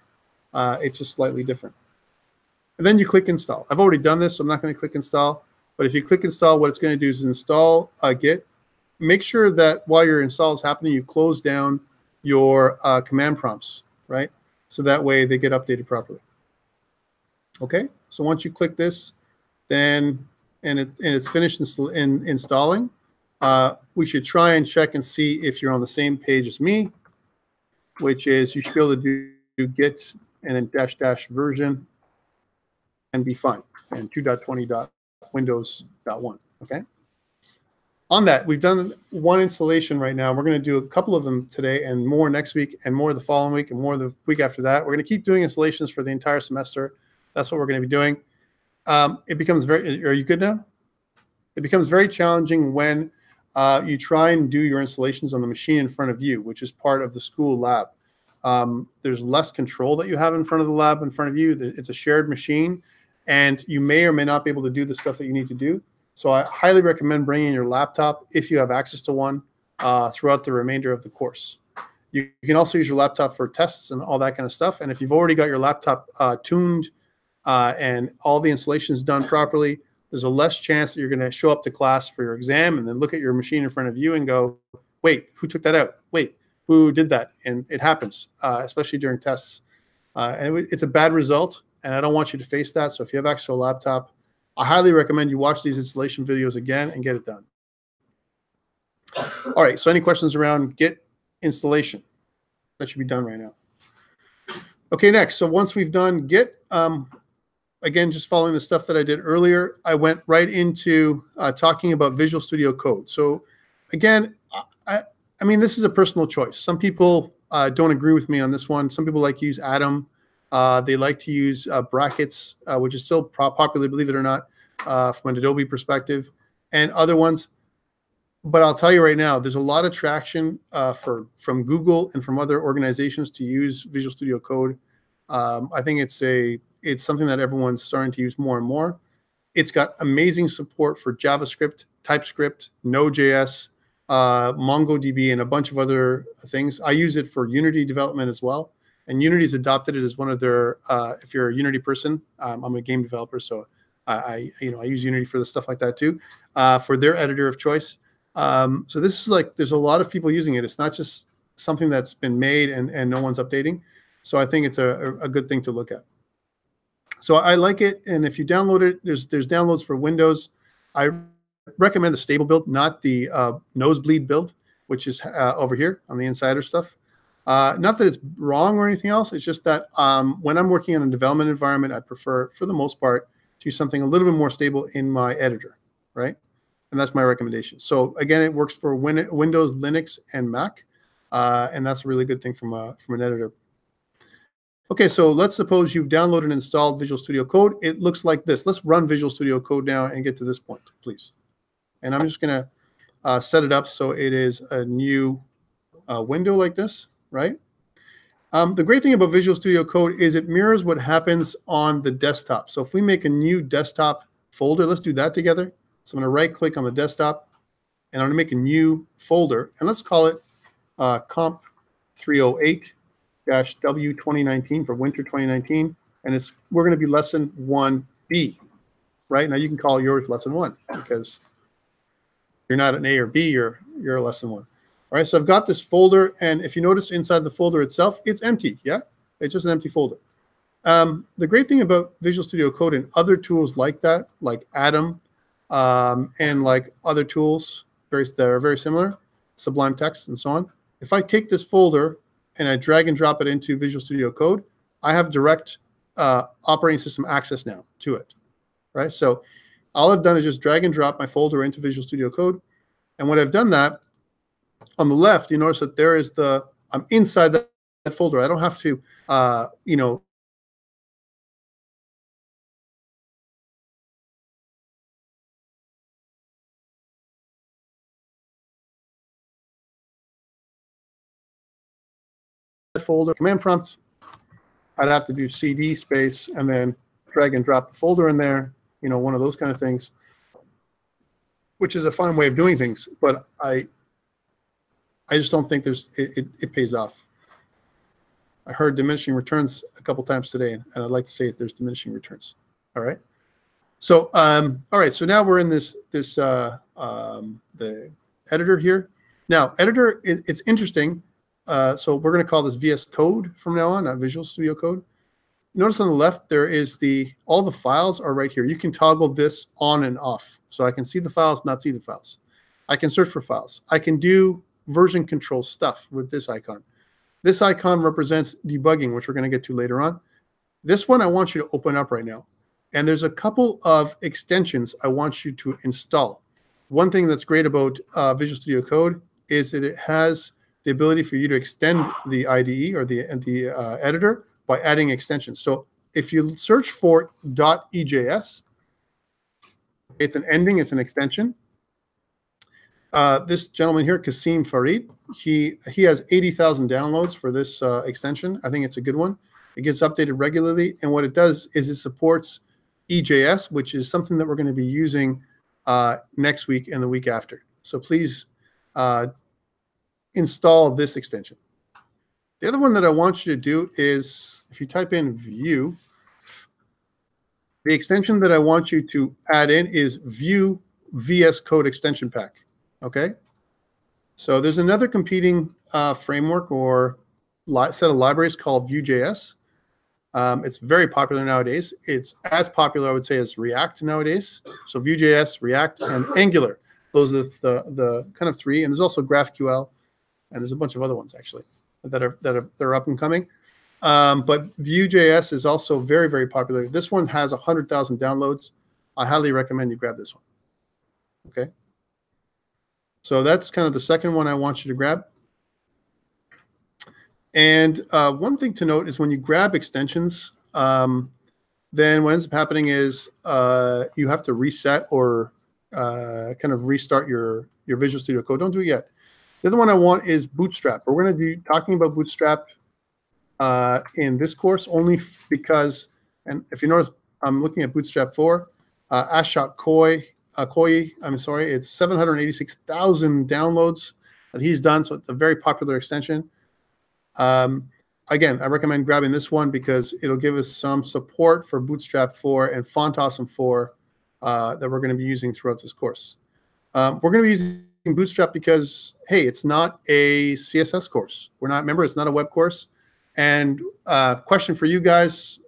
It's just slightly different. And then you click install. I've already done this, so I'm not going to click install. But if you click install, what it's going to do is install Git. Make sure that while your install is happening, you close down your command prompts, right? So that way they get updated properly. Okay, so once you click this, then and it's finished installing, we should try and check and see if you're on the same page as me, which is you should be able to do git and then -- version and be fine. And 2.20.windows.1, okay? On that, we've done one installation right now. We're going to do a couple of them today and more next week and more the following week and more the week after that. We're going to keep doing installations for the entire semester. That's what we're going to be doing. It becomes very, are you good now? It becomes very challenging when you try and do your installations on the machine in front of you, which is part of the school lab. There's less control that you have in front of the lab in front of you. It's a shared machine, and you may or may not be able to do the stuff that you need to do. So I highly recommend bringing your laptop if you have access to one throughout the remainder of the course. You can also use your laptop for tests and all that kind of stuff. And if you've already got your laptop tuned and all the installations done properly, there's a less chance that you're going to show up to class for your exam and then look at your machine in front of you and go, wait, who took that out? Wait, who did that? And it happens, especially during tests. And it's a bad result, and I don't want you to face that. So if you have access to a laptop, I highly recommend you watch these installation videos again and get it done. All right, so any questions around Git installation? That should be done right now. Okay, next. So once we've done Git, again, just following the stuff that I did earlier, I went right into talking about Visual Studio Code. So again, I mean, this is a personal choice. Some people don't agree with me on this one. Some people like to use Atom. They like to use brackets, which is still popular, believe it or not, from an Adobe perspective, and other ones. But I'll tell you right now, there's a lot of traction from Google and from other organizations to use Visual Studio Code. I think it's something that everyone's starting to use more and more. It's got amazing support for JavaScript, TypeScript, Node.js, MongoDB, and a bunch of other things. I use it for Unity development as well. And Unity's adopted it as one of their, if you're a Unity person, I'm a game developer, so I use Unity for the stuff like that too, for their editor of choice. So this is like, there's a lot of people using it. It's not just something that's been made and no one's updating. So I think it's a good thing to look at. So I like it, and if you download it, there's downloads for Windows. I recommend the stable build, not the nosebleed build, which is over here on the insider stuff. Not that it's wrong or anything else. It's just that when I'm working in a development environment, I prefer, for the most part, to use something a little bit more stable in my editor, right? And that's my recommendation. So again, it works for Windows, Linux, and Mac, and that's a really good thing from an editor. Okay, so let's suppose you've downloaded and installed Visual Studio Code. It looks like this. Let's run Visual Studio Code now and get to this point, please. And I'm just going to set it up so it is a new window like this, right? The great thing about Visual Studio Code is it mirrors what happens on the desktop. So if we make a new desktop folder, let's do that together. So I'm going to right-click on the desktop, and I'm going to make a new folder, and let's call it COMP308. W2019 for winter 2019, and we're going to be lesson 1B, right? Now you can call yours lesson 1 because you're not an A or B, you're a lesson 1. All right, so I've got this folder, and if you notice inside the folder itself, it's empty. Yeah, it's just an empty folder. The great thing about Visual Studio Code and other tools like that, like Atom, and like other tools that are very similar, Sublime Text and so on. If I take this folder and I drag and drop it into Visual Studio Code, I have direct operating system access now to it, right? So all I've done is just drag and drop my folder into Visual Studio Code. And when I've done that, on the left, you notice that there is I'm inside that folder. I don't have to, you know, folder command prompt. I'd have to do CD space and then drag and drop the folder in there, you know, one of those kind of things, which is a fine way of doing things, but I just don't think it pays off. I heard diminishing returns a couple times today, and I'd like to say that there's diminishing returns. All right. So all right. So now we're in the editor here. Now editor, it's interesting. So we're going to call this VS Code from now on, not Visual Studio Code. Notice on the left there is all the files are right here. You can toggle this on and off. So I can see the files, not see the files. I can search for files. I can do version control stuff with this icon. This icon represents debugging, which we're going to get to later on. This one I want you to open up right now. And there's a couple of extensions I want you to install. One thing that's great about Visual Studio Code is that it has the ability for you to extend the IDE or the editor by adding extensions. So if you search for .ejs, it's an ending, it's an extension. This gentleman here, Kasim Farid, he has 80,000 downloads for this extension. I think it's a good one. It gets updated regularly, and what it does is it supports EJS, which is something that we're going to be using next week and the week after. So please install this extension. The other one that I want you to do is, if you type in Vue, the extension that I want you to add in is Vue VS Code Extension Pack. Okay? So there's another competing framework or set of libraries called Vue.js. It's very popular nowadays. It's as popular, I would say, as React nowadays. So Vue.js, React, and Angular. Those are the kind of three. And there's also GraphQL, and there's a bunch of other ones actually that are up and coming. But Vue.js is also very, very popular. This one has 100,000 downloads. I highly recommend you grab this one. Okay. So that's kind of the second one I want you to grab. And one thing to note is when you grab extensions, then what ends up happening is you have to reset or kind of restart your Visual Studio Code. Don't do it yet. The other one I want is Bootstrap. We're going to be talking about Bootstrap in this course only because, and if you notice, I'm looking at Bootstrap 4. Ashok Koyi, I'm sorry, it's 786,000 downloads that he's done, so it's a very popular extension. Again, I recommend grabbing this one because it'll give us some support for Bootstrap 4 and Font Awesome 4 that we're going to be using throughout this course. We're going to be using Bootstrap because, hey, it's not a CSS course. Remember, it's not a web course. And question for you guys,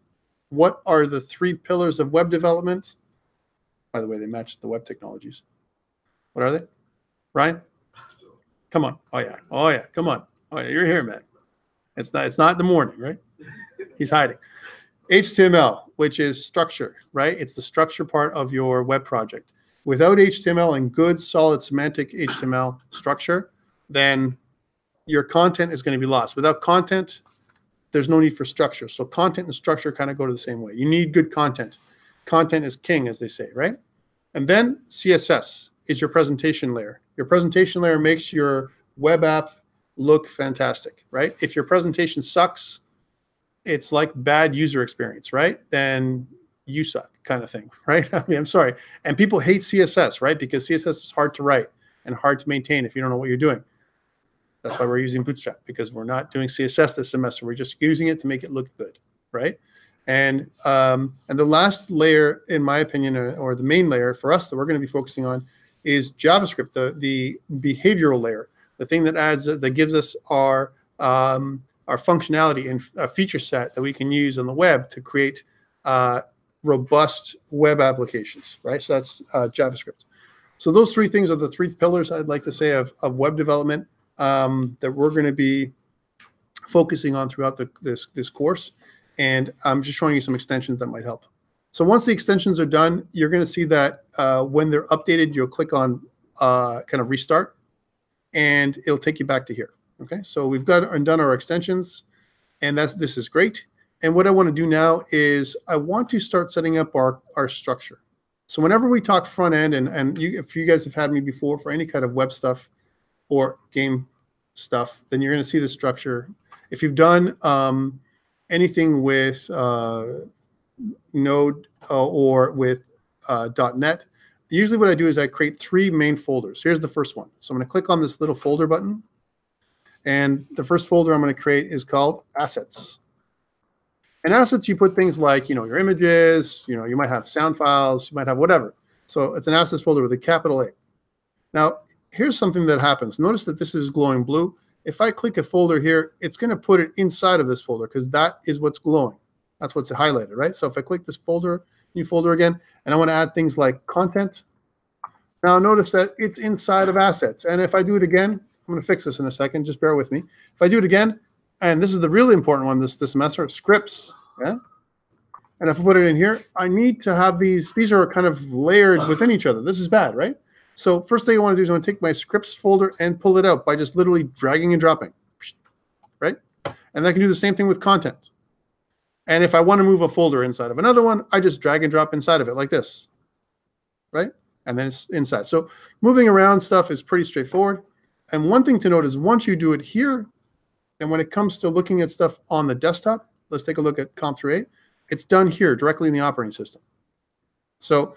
what are the 3 pillars of web development? By the way, they match the web technologies. What are they? Ryan? Come on. Oh, yeah. Oh, yeah. Come on. Oh, yeah. You're here, man. It's not the morning, right? He's hiding. HTML, which is structure, right? It's the structure part of your web project. Without HTML and good, solid semantic HTML structure, then your content is going to be lost. Without content, there's no need for structure. So content and structure kind of go to the same way. You need good content. Content is king, as they say, right? And then CSS is your presentation layer. Your presentation layer makes your web app look fantastic, right? If your presentation sucks, it's like bad user experience, right? Then you suck kind of thing, right? I mean, I'm sorry. And people hate CSS, right? Because CSS is hard to write and hard to maintain if you don't know what you're doing. That's why we're using Bootstrap, because we're not doing CSS this semester. We're just using it to make it look good, right? And the last layer, in my opinion, or the main layer for us that we're going to be focusing on is JavaScript, the behavioral layer. the thing that gives us our functionality and a feature set that we can use on the web to create robust web applications, right? So that's JavaScript. So those three things are the three pillars, I'd like to say, of web development that we're going to be focusing on throughout this course. And I'm just showing you some extensions that might help. So once the extensions are done, you're going to see that when they're updated, you'll click on kind of restart, and it'll take you back to here. Okay, so we've got and done our extensions, and this is great. And what I want to do now is I want to start setting up our structure. So whenever we talk front end, and if you guys have had me before for any kind of web stuff or game stuff, then you're going to see the structure. If you've done anything with Node or with .NET, usually what I do is I create 3 main folders. Here's the first one. So I'm going to click on this little folder button, and the first folder I'm going to create is called Assets. And assets, you put things like, your images, you might have sound files, you might have whatever. So it's an assets folder with a capital A. Now, here's something that happens. Notice that this is glowing blue. If I click a folder here, it's going to put it inside of this folder because that is what's glowing. That's what's highlighted, right? So if I click this folder, new folder again, and I want to add things like content, now notice that it's inside of assets. And if I do it again, I'm going to fix this in a second. Just bear with me. If I do it again, and this is the really important one this semester, scripts. Yeah. And if I put it in here, I need to have these are kind of layered within each other. This is bad, right? So first thing I want to do is I want to take my scripts folder and pull it out by just literally dragging and dropping, right? And I can do the same thing with content. And if I want to move a folder inside of another one, I just drag and drop inside of it like this, right? And then it's inside. So moving around stuff is pretty straightforward. And one thing to note is once you do it here, and when it comes to looking at stuff on the desktop, let's take a look at COMP308. It's done here directly in the operating system. So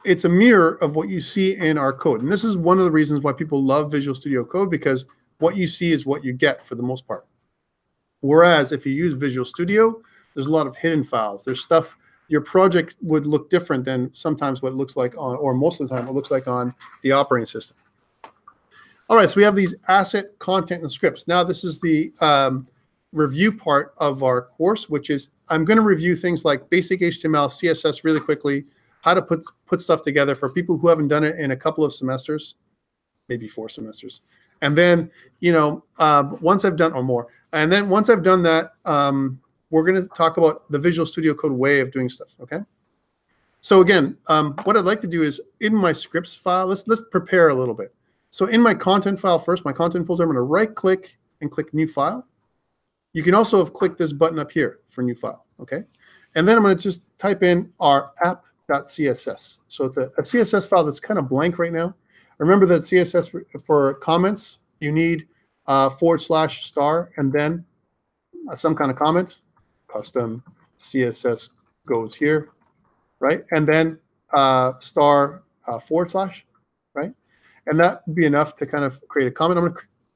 it's a mirror of what you see in our code. And this is one of the reasons why people love Visual Studio Code, because what you see is what you get for the most part. Whereas if you use Visual Studio, there's a lot of hidden files. There's stuff, your project would look different than sometimes what it looks like on, or most of the time, it looks like on the operating system. All right, so we have these asset, content, and scripts. Now this is the review part of our course, which is I'm going to review things like basic HTML, CSS really quickly, how to put stuff together for people who haven't done it in a couple of semesters, maybe 4 semesters. And then, once I've done, or more, and then once I've done that, we're going to talk about the Visual Studio Code way of doing stuff, okay? So again, what I'd like to do is in my scripts file, let's prepare a little bit. So in my content file first, my content folder, I'm going to right-click and click New File. You can also have clicked this button up here for New File, okay? And then I'm going to just type in our app.css. So it's a CSS file that's kind of blank right now. Remember that CSS for comments, you need / and then some kind of comment. Custom CSS goes here, right? And then * / right? And that would be enough to kind of create a comment.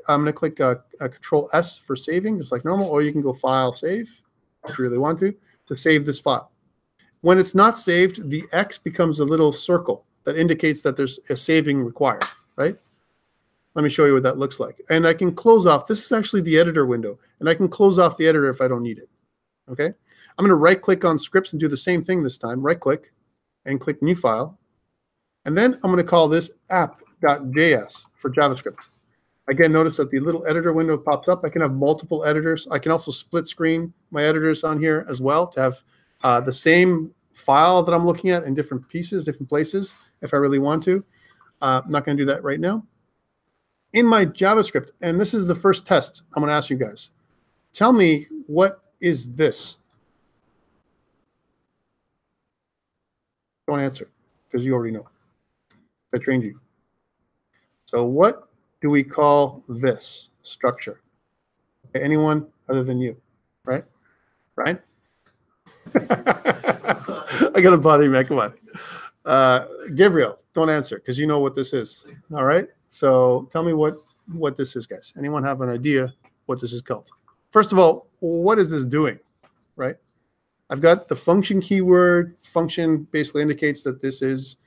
I'm going to click Control S for saving, just like normal, or you can go File, Save, if you really want to save this file. When it's not saved, the X becomes a little circle that indicates that there's a saving required, right? Let me show you what that looks like. And I can close off. This is actually the editor window, and I can close off the editor if I don't need it, okay? I'm going to right-click on scripts and do the same thing this time. Right-click and click New File. And then I'm going to call this app.js for JavaScript. Again, notice that the little editor window pops up. I can have multiple editors. I can also split screen my editors on here as well to have the same file that I'm looking at in different pieces, different places, if I really want to. I'm not going to do that right now. In my JavaScript, and this is the first test I'm going to ask you guys, tell me what is this? Don't answer, because you already know. I trained you. So what do we call this structure? Okay, anyone other than you, right? Right? I got to bother you, man. Come on. Gabriel, don't answer, because you know what this is. All right? So tell me what this is, guys. Anyone have an idea what this is called? First of all, what is this doing, right? I've got the function keyword. Function basically indicates that this is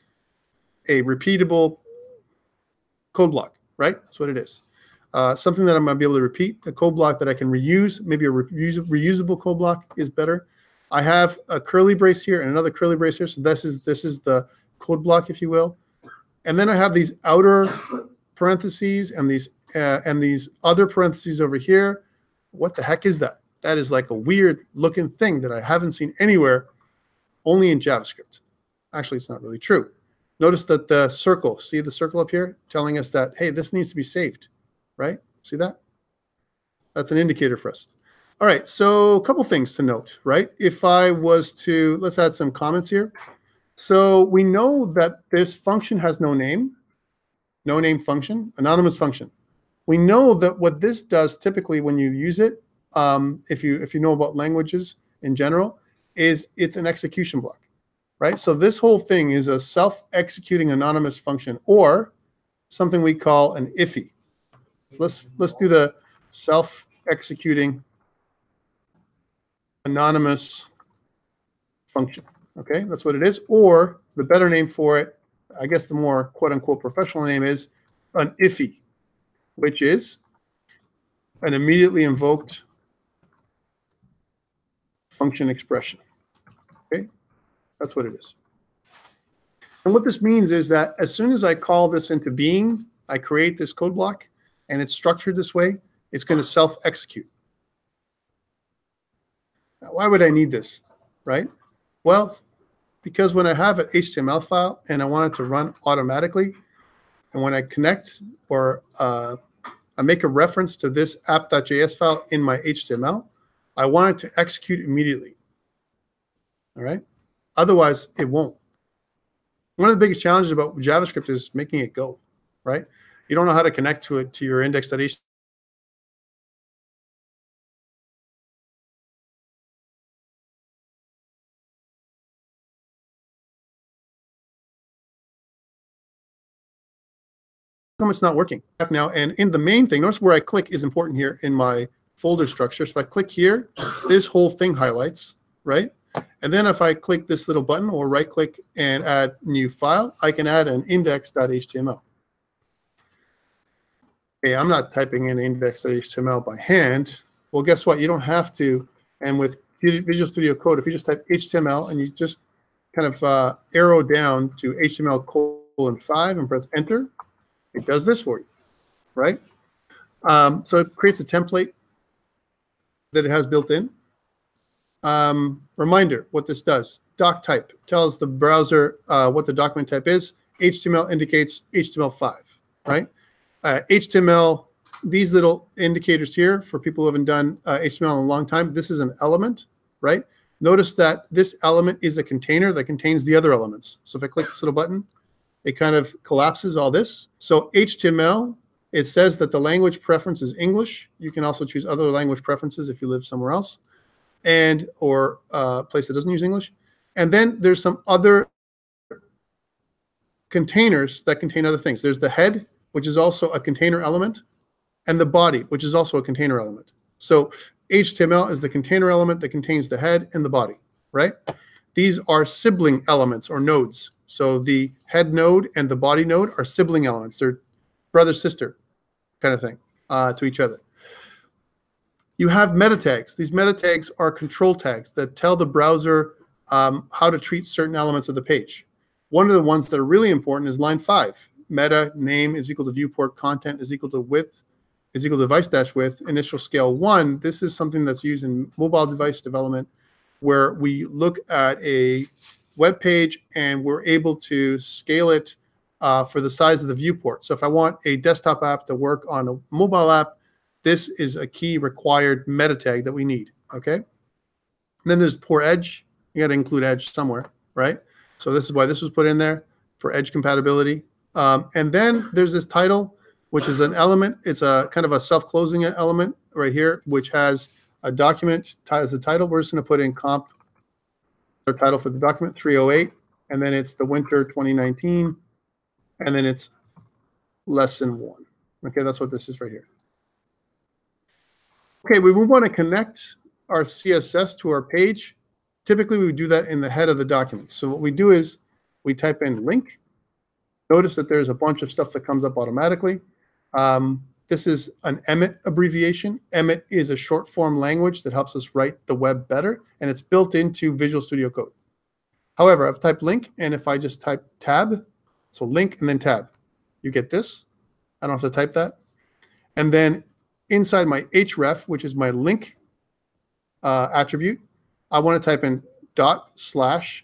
a repeatable code block, right? That's what it is. something that I'm going to be able to repeat, a code block that I can reuse. Maybe a reusable code block is better. I have a curly brace here and another curly brace here. So this is the code block, if you will. And then I have these outer parentheses and these other parentheses over here. What the heck is that? That is like a weird looking thing that I haven't seen anywhere, only in JavaScript. Actually, it's not really true. Notice that the circle, see the circle up here, telling us that, hey, this needs to be saved, right? See that? That's an indicator for us. All right, so a couple things to note, right? If I was to, let's add some comments here. So we know that this function has no name function, anonymous function. We know that what this does typically when you use it, if you know about languages in general, is it's an execution block, right? So this whole thing is a self-executing anonymous function, or something we call an IFI. So let's do the self-executing anonymous function. Okay, that's what it is. Or the better name for it, I guess the more quote-unquote professional name is an IFI, which is an immediately invoked function expression. Okay, that's what it is. And what this means is that as soon as I call this into being, I create this code block, and it's structured this way, it's going to self-execute. Now, why would I need this, right? Well, because when I have an HTML file and I want it to run automatically, and when I connect or I make a reference to this app.js file in my HTML, I want it to execute immediately. All right? Otherwise, it won't. One of the biggest challenges about JavaScript is making it go, right? You don't know how to connect to it to your index.html. It's not working now. And in the main thing, notice where I click is important here in my folder structure. So if I click here, this whole thing highlights, right? And then if I click this little button or right click and add new file, I can add an index.html. Okay, I'm not typing in index.html by hand. Well, guess what? You don't have to. And with Visual Studio Code, if you just type HTML and you just kind of arrow down to HTML:5 and press enter, it does this for you, right? So it creates a template that it has built in. Reminder, what this does. Doc type tells the browser what the document type is. HTML indicates HTML5, right? HTML, these little indicators here for people who haven't done HTML in a long time, this is an element, right? Notice that this element is a container that contains the other elements. So if I click this little button, it kind of collapses all this. So HTML, it says that the language preference is English. You can also choose other language preferences if you live somewhere else, and or a place that doesn't use English. And then there's some other containers that contain other things. There's the head, which is also a container element, and the body, which is also a container element. So HTML is the container element that contains the head and the body, right? These are sibling elements or nodes. So the head node and the body node are sibling elements. They're brother, sister kind of thing to each other. You have meta tags. These meta tags are control tags that tell the browser how to treat certain elements of the page. One of the ones that are really important is line 5. Meta name is equal to viewport content is equal to width is equal to device-width, initial scale 1. This is something that's used in mobile device development where we look at a web page and we're able to scale it for the size of the viewport. So if I want a desktop app to work on a mobile app, this is a key required meta tag that we need, okay? And then there's for edge. You got to include edge somewhere, right? So this is why this was put in there for edge compatibility. And then there's this title, which is an element. It's a kind of a self-closing element right here, which has a document as a title. We're just going to put in comp, our title for the document, 308, and then it's the winter 2019, and then it's lesson 1. Okay, that's what this is right here. Okay, we want to connect our CSS to our page. Typically, we would do that in the head of the document. So what we do is we type in link. Notice that there's a bunch of stuff that comes up automatically. This is an Emmet abbreviation. Emmet is a short form language that helps us write the web better, and it's built into Visual Studio Code. However, I've typed link, and if I just type tab, so link and then tab, you get this. I don't have to type that. And then inside my href, which is my link attribute, I want to type in /.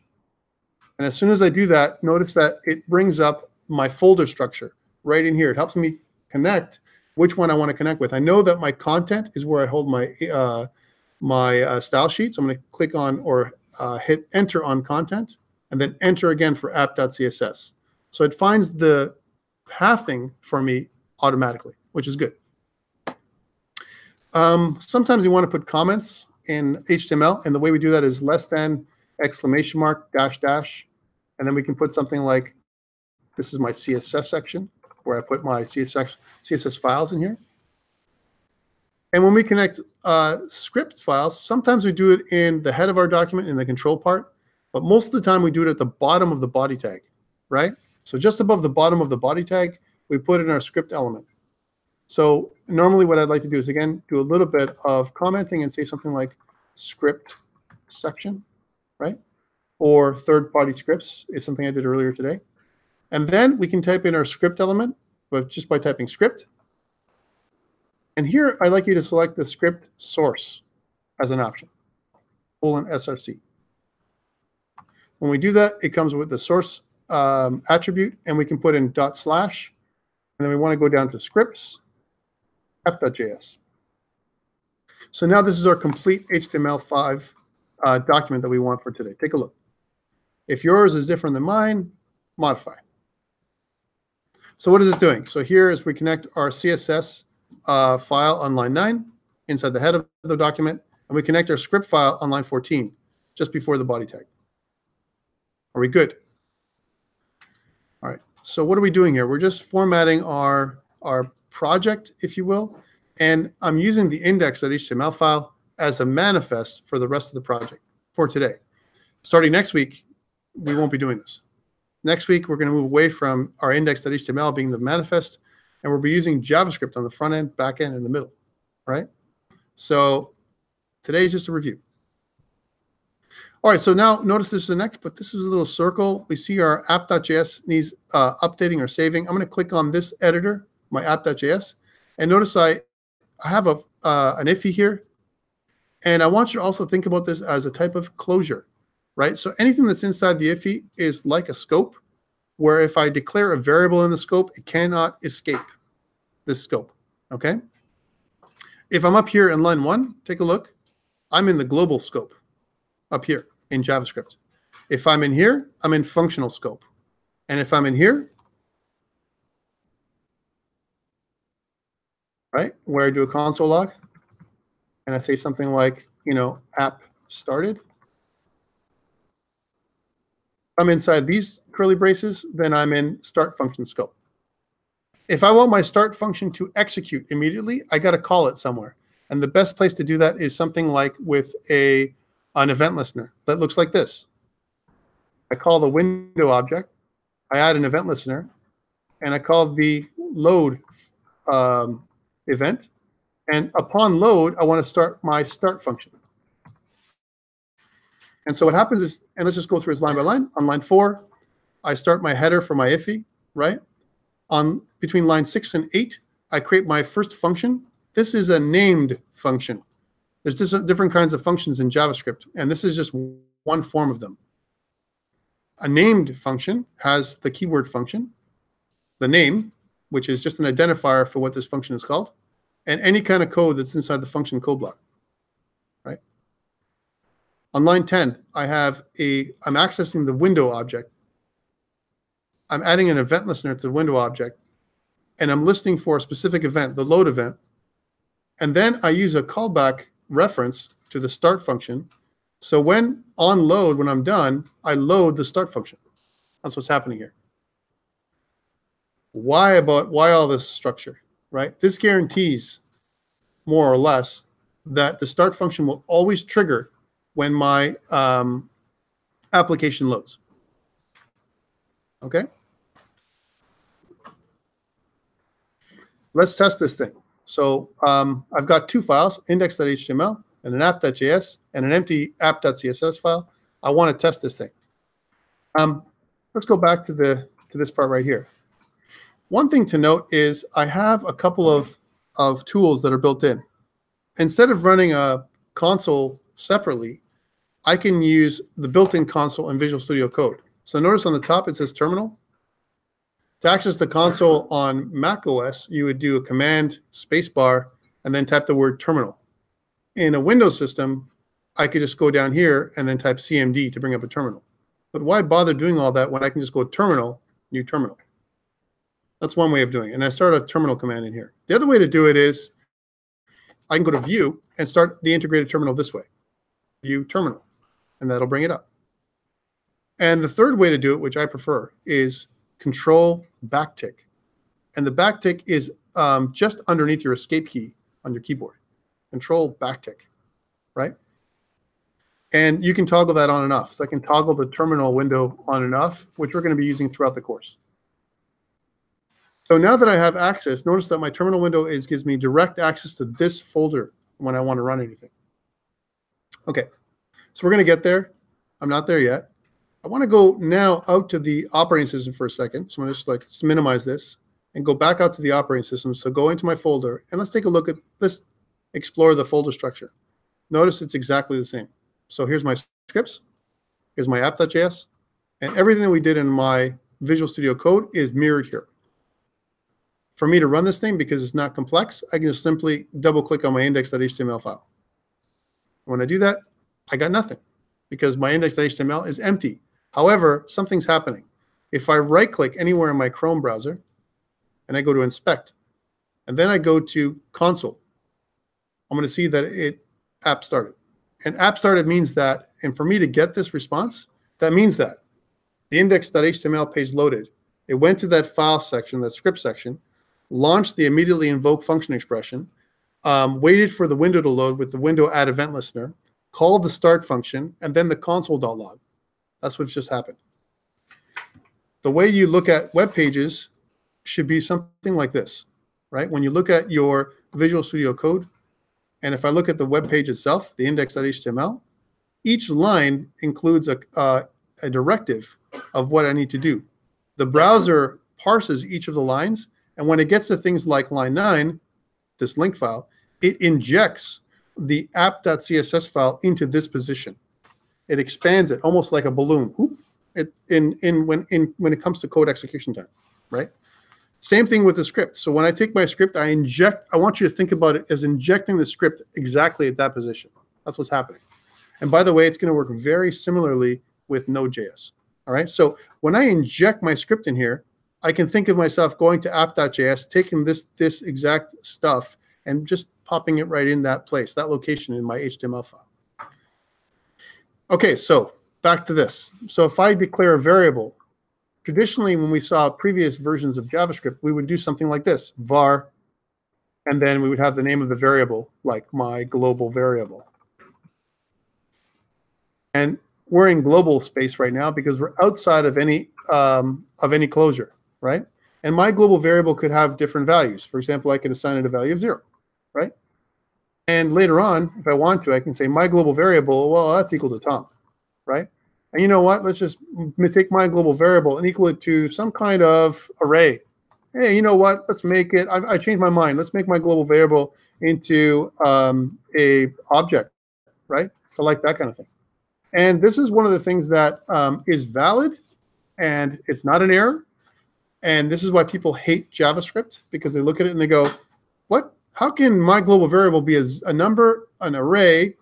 And as soon as I do that, notice that it brings up my folder structure right in here. It helps me connect which one I want to connect with. I know that my content is where I hold my style sheet. So I'm going to click on or hit enter on content, and then enter again for app.css. So it finds the pathing for me automatically, which is good. Sometimes you want to put comments in HTML, and the way we do that is less than, exclamation mark, dash, dash, and then we can put something like, this is my CSS section, where I put my CSS files in here. And when we connect script files, sometimes we do it in the head of our document in the control part, but most of the time we do it at the bottom of the body tag, right? So just above the bottom of the body tag, we put in our script element. So normally what I'd like to do is, again, do a little bit of commenting and say something like script section, right? Or third-party scripts is something I did earlier today. And then we can type in our script element, but just by typing script. And here I'd like you to select the script source as an option, :src. When we do that, it comes with the source attribute, and we can put in // and then we want to go down to scripts, app.js. So now this is our complete HTML5 document that we want for today. Take a look. If yours is different than mine, modify. So what is this doing? So here is we connect our CSS file on line 9 inside the head of the document, and we connect our script file on line 14, just before the body tag. Are we good? All right. So what are we doing here? We're just formatting our project, if you will, and I'm using the index.html file as a manifest for the rest of the project for today. Starting next week, we won't be doing this. Next week, we're going to move away from our index.html being the manifest, and we'll be using JavaScript on the front end, back end, and the middle, right? So today is just a review. All right, so now notice this is the next, but this is a little circle. We see our app.js needs updating or saving. I'm going to click on this editor, my app.js, and notice I have an iffy here, and I want you to also think about this as a type of closure, right? So anything that's inside the iffy is like a scope, where if I declare a variable in the scope, it cannot escape this scope, okay? If I'm up here in line 1, take a look. I'm in the global scope up here in JavaScript. If I'm in here, I'm in functional scope. And if I'm in here, right, where I do a console log, and I say something like, you know, app started, I'm inside these curly braces, then I'm in start function scope. If I want my start function to execute immediately, I got to call it somewhere. And the best place to do that is something like with an event listener that looks like this. I call the window object, I add an event listener, and I call the load event. And upon load, I want to start my start function. And so what happens is, and let's just go through this line by line. On line 4, I start my header for my iffy, right? On between line 6 and 8, I create my first function. This is a named function. There's just different kinds of functions in JavaScript, and this is just one form of them. A named function has the keyword function, the name, which is just an identifier for what this function is called, and any kind of code that's inside the function code block, right? On line 10, I'm accessing the window object. I'm adding an event listener to the window object, and I'm listening for a specific event, the load event. And then I use a callback reference to the start function. So when on load, when I'm done, I load the start function. That's what's happening here. Why all this structure, right? This guarantees, more or less, that the start function will always trigger when my application loads. Okay? let's test this thing. So I've got two files, index.html and an app.js and an empty app.css file. I want to test this thing. Let's go back to this part right here. One thing to note is I have a couple of tools that are built in. Instead of running a console separately, I can use the built-in console in Visual Studio Code. So notice on the top it says terminal. To access the console on Mac OS, you would do a command spacebar and then type the word terminal. In a Windows system, I could just go down here and then type CMD to bring up a terminal. But why bother doing all that when I can just go terminal, new terminal? That's one way of doing it. And I start a terminal command in here. The other way to do it is I can go to View and start the integrated terminal this way. View terminal, and that'll bring it up. And the third way to do it, which I prefer, is Control backtick. And the backtick is just underneath your escape key on your keyboard. Control backtick, right? And you can toggle that on and off. So I can toggle the terminal window on and off, which we're going to be using throughout the course. So now that I have access, notice that my terminal window gives me direct access to this folder when I want to run anything. Okay, so we're going to get there. I'm not there yet. I want to go now out to the operating system for a second. So I'm going to just minimize this and go back out to the operating system. So go into my folder and let's take a look at this, explore the folder structure. Notice it's exactly the same. So here's my scripts, here's my app.js, and everything that we did in my Visual Studio Code is mirrored here. For me to run this thing, because it's not complex, I can just simply double click on my index.html file. When I do that, I got nothing because my index.html is empty. However, something's happening. If I right click anywhere in my Chrome browser and I go to inspect, and then I go to console, I'm going to see that app started. And app started means that, and for me to get this response, that means that the index.html page loaded. It went to that file section, that script section, launched the immediately invoke function expression, waited for the window to load with the window add event listener, called the start function, and then the console.log. That's what's just happened. The way you look at web pages should be something like this, right? When you look at your Visual Studio Code, and if I look at the web page itself, the index.html, each line includes a directive of what I need to do. The browser parses each of the lines, and when it gets to things like line 9, this link file, it injects the app.css file into this position. It expands it almost like a balloon. When it comes to code execution time, right? Same thing with the script. So when I take my script, I want you to think about it as injecting the script exactly at that position. That's what's happening. And by the way, it's going to work very similarly with Node.js. All right. So when I inject my script in here, I can think of myself going to app.js, taking this exact stuff and just popping it right in that place, that location in my HTML file. Okay, so back to this. So if I declare a variable, traditionally when we saw previous versions of JavaScript, we would do something like this, var, and then we would have the name of the variable, like my global variable. And we're in global space right now because we're outside of any closure, right? And my global variable could have different values. For example, I could assign it a value of 0, right? And later on, if I want to, I can say my global variable, well, that's equal to Tom, right? And you know what? Let's just take my global variable and equal it to some kind of array. Hey, you know what? Let's make it, I changed my mind. Let's make my global variable into a object, right? So like that kind of thing. And this is one of the things that is valid, and it's not an error. And this is why people hate JavaScript, because they look at it and they go, what? How can my global variable be a number, an array,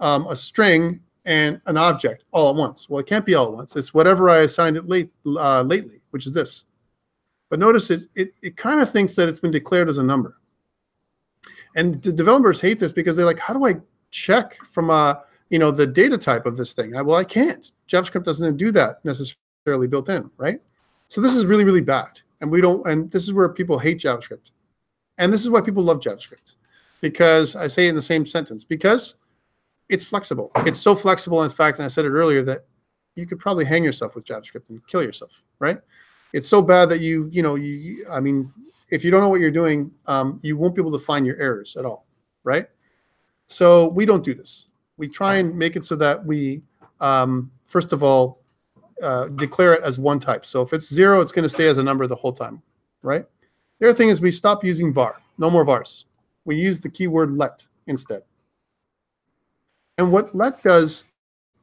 a string, and an object all at once? Well, it can't be all at once. It's whatever I assigned it lately, which is this. But notice it kind of thinks that it's been declared as a number. And the developers hate this because they're like, how do I check from the data type of this thing? Well, I can't. JavaScript doesn't do that necessarily built in, right? So this is really, really bad. And this is where people hate JavaScript. And this is why people love JavaScript, because I say it in the same sentence, because it's flexible. It's so flexible, in fact, and I said it earlier, that you could probably hang yourself with JavaScript and kill yourself, right? It's so bad that I mean, if you don't know what you're doing, you won't be able to find your errors at all, right? So we don't do this. We try and make it so that we, first of all, declare it as one type. So if it's 0, it's going to stay as a number the whole time, right? The other thing is we stop using var. No more vars. We use the keyword let instead. And what let does,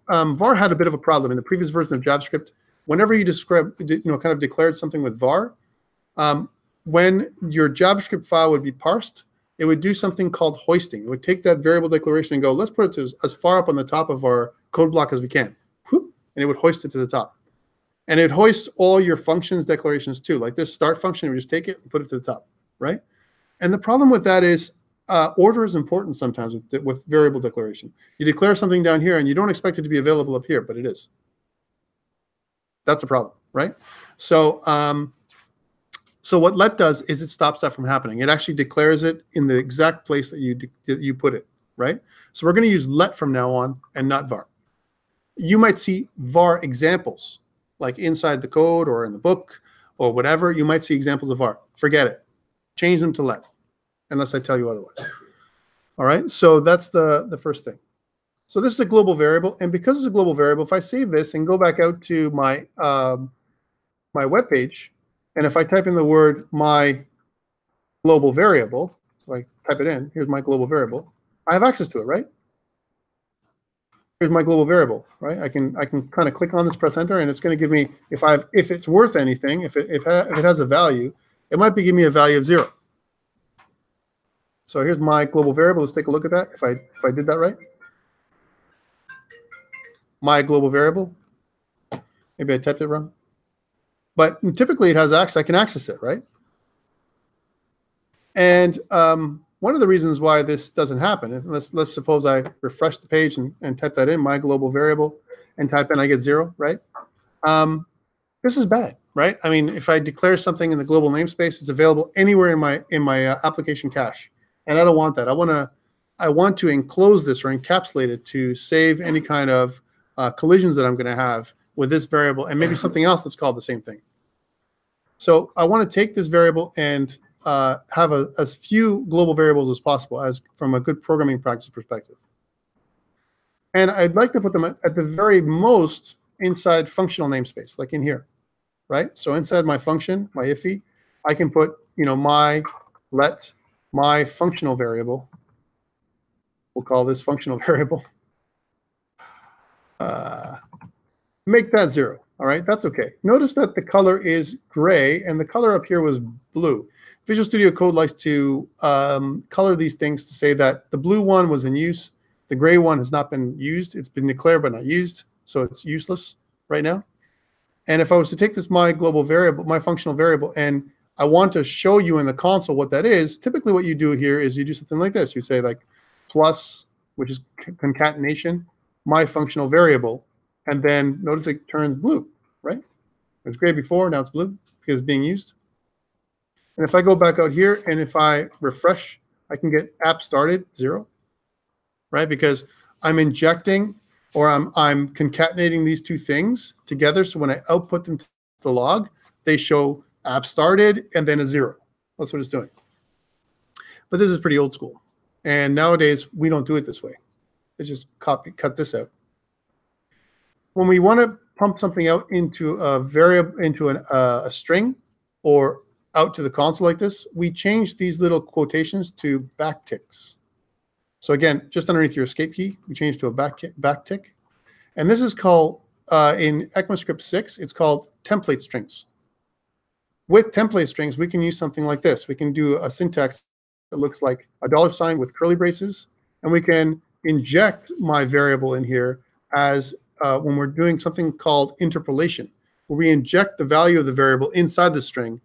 var had a bit of a problem in the previous version of JavaScript. Whenever you kind of declared something with var, when your JavaScript file would be parsed, it would do something called hoisting. It would take that variable declaration and go, let's put it as far up on the top of our code block as we can. Whoop, and it would hoist it to the top. And it hoists all your functions declarations too. Like this start function, it would just take it and put it to the top, right? And the problem with that is order is important sometimes with variable declaration. You declare something down here and you don't expect it to be available up here, but it is. That's a problem, right? So, so what let does is it stops that from happening. It actually declares it in the exact place that you put it, right? So we're going to use let from now on and not var. You might see var examples, like inside the code or in the book or whatever. You might see examples of var. Forget it. Change them to let, unless I tell you otherwise. All right, so that's the first thing. So this is a global variable, and because it's a global variable, if I save this and go back out to my my web page, and if I type in the word my global variable, so I type it in, here's my global variable, I have access to it, right? Here's my global variable, right? I can kind of click on this, press enter, and it's going to give me, if it's worth anything, if it has a value, it might be giving me a value of 0. So here's my global variable. Let's take a look at that. If I did that right, my global variable. Maybe I typed it wrong, but typically it has access. I can access it, right? And one of the reasons why this doesn't happen, let's suppose I refresh the page and type that in, my global variable, and type in, I get 0, right? This is bad, right? I mean, if I declare something in the global namespace, it's available anywhere in my application cache, and I don't want that. I want to enclose this or encapsulate it to save any kind of collisions that I'm going to have with this variable and maybe something else that's called the same thing. So I want to take this variable and have as few global variables as possible, as from a good programming practice perspective. And I'd like to put them at the very most inside functional namespace, like in here, right? So inside my function, my iffy, I can put, my functional variable. We'll call this functional variable. Make that 0. All right, that's okay. Notice that the color is gray, and the color up here was blue. Visual Studio Code likes to color these things to say that the blue one was in use, the gray one has not been used. It's been declared but not used, so it's useless right now. And if I was to take this my global variable, my functional variable, and I want to show you in the console what that is, typically what you do here is you do something like this. You say like plus, which is concatenation, my functional variable, and then notice it turns blue, right? It was gray before, now it's blue because it's being used. And if I go back out here and if I refresh, I can get app started 0, right? Because I'm injecting or I'm concatenating these two things together. So when I output them to the log, they show app started and then a 0. That's what it's doing. But this is pretty old school. And nowadays, we don't do it this way. Let's just cut this out. When we want to pump something out into a variable, into a string, or out to the console like this, we change these little quotations to backticks. So again, just underneath your escape key, we change to a backtick. And this is called, in ECMAScript 6, it's called template strings. With template strings, we can use something like this. We can do a syntax that looks like a $ with curly braces, and we can inject my variable in here as when we're doing something called interpolation, where we inject the value of the variable inside the string,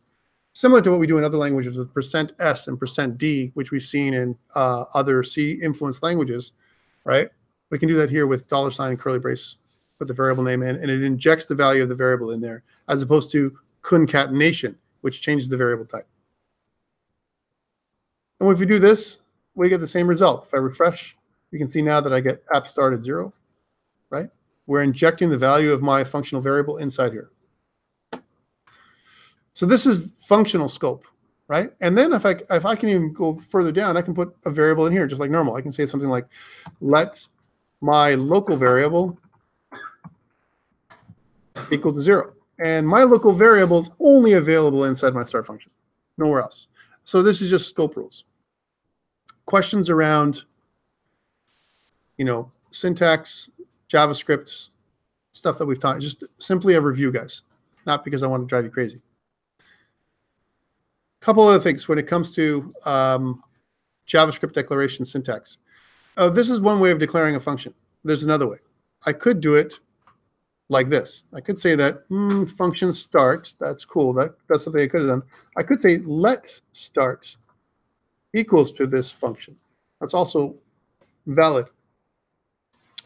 similar to what we do in other languages with %s and %d, which we've seen in other C-influenced languages, right? We can do that here with $ and curly brace, put the variable name in, and it injects the value of the variable in there, as opposed to concatenation, which changes the variable type. And if we do this, we get the same result. If I refresh, you can see now that I get app started 0, right? We're injecting the value of my functional variable inside here. So this is functional scope, right? And then if I can even go further down, I can put a variable in here just like normal. I can say something like, let my local variable equal to 0. And my local variable is only available inside my start function, nowhere else. So this is just scope rules. Questions around, syntax, JavaScript, stuff that we've taught, just simply a review, guys, not because I want to drive you crazy. Couple other things when it comes to JavaScript declaration syntax. This is one way of declaring a function. There's another way. I could do it like this. I could say that function start. That's cool. That's something I could have done. I could say let start equals to this function. That's also valid.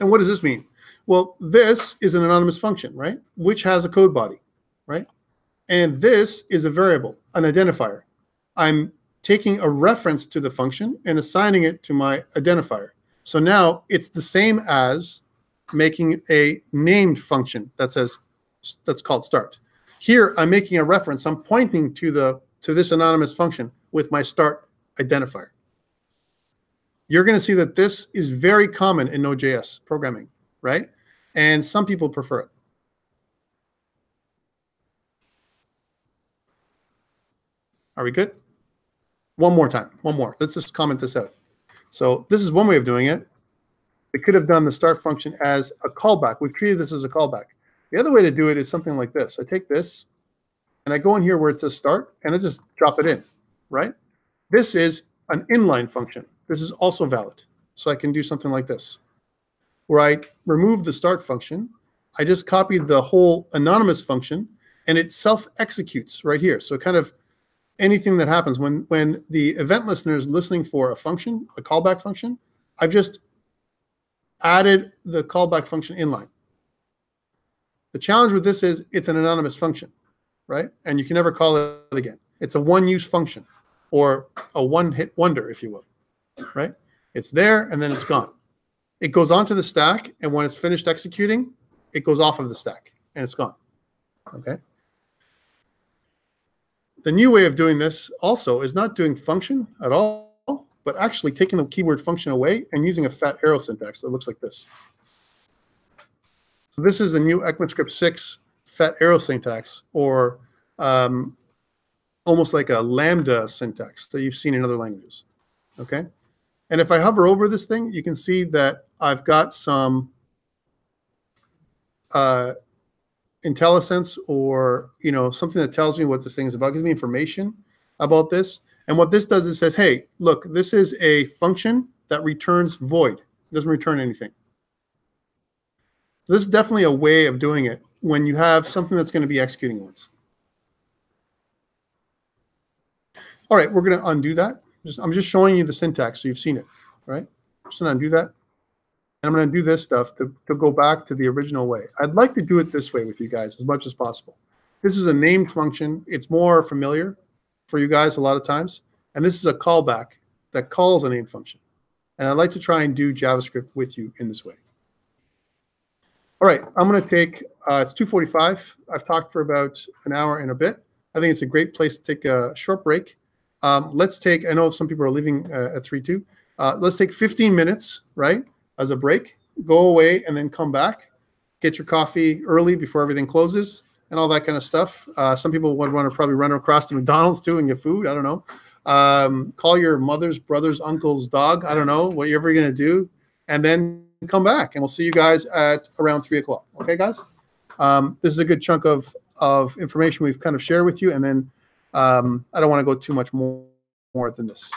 And what does this mean? Well, this is an anonymous function, right? Which has a code body, right? And this is a variable, an identifier. I'm taking a reference to the function and assigning it to my identifier. So now it's the same as making a named function that's called start. Here I'm making a reference. I'm pointing to this anonymous function with my start identifier. You're going to see that this is very common in Node.js programming, right? And some people prefer it. Are we good? One more time. One more. Let's just comment this out. So this is one way of doing it. We could have done the start function as a callback. We've treated this as a callback. The other way to do it is something like this. I take this, and I go in here where it says start, and I just drop it in, right? This is an inline function. This is also valid. So I can do something like this, where I remove the start function. I just copied the whole anonymous function, and it self-executes right here. So kind of anything that happens when the event listener is listening for a function, a callback function, I've just added the callback function inline. The challenge with this is it's an anonymous function, right? And you can never call it again. It's a one-use function or a one-hit wonder, if you will, right? It's there and then it's gone. It goes onto the stack, and when it's finished executing, it goes off of the stack and it's gone, okay? The new way of doing this also is not doing function at all, but actually taking the keyword function away and using a fat arrow syntax that looks like this. So this is the new ECMAScript 6 fat arrow syntax, or almost like a lambda syntax that you've seen in other languages, okay? And if I hover over this thing, you can see that I've got some IntelliSense, or something that tells me what this thing is about, gives me information about this. And what this does is says, hey, look, this is a function that returns void. It doesn't return anything. So this is definitely a way of doing it when you have something that's going to be executing once. All right, we're going to undo that. I'm just showing you the syntax so you've seen it, right? I'm just going to undo that. I'm going to do this stuff to go back to the original way. I'd like to do it this way with you guys as much as possible. This is a named function. It's more familiar for you guys a lot of times. And this is a callback that calls a named function. And I'd like to try and do JavaScript with you in this way. All right, I'm going to take, it's 2:45. I've talked for about an hour and a bit. I think it's a great place to take a short break. Let's take, I know some people are leaving at 3:02. Let's take 15 minutes, right? As a break, go away and then come back, get your coffee early before everything closes and all that kind of stuff. Some people would want to probably run across to McDonald's too and get food. I don't know. Call your mother's, brother's, uncle's dog. I don't know, whatever you're going to do. And then come back and we'll see you guys at around 3 o'clock. Okay, guys? This is a good chunk of information we've kind of shared with you. And then I don't want to go too much more than this.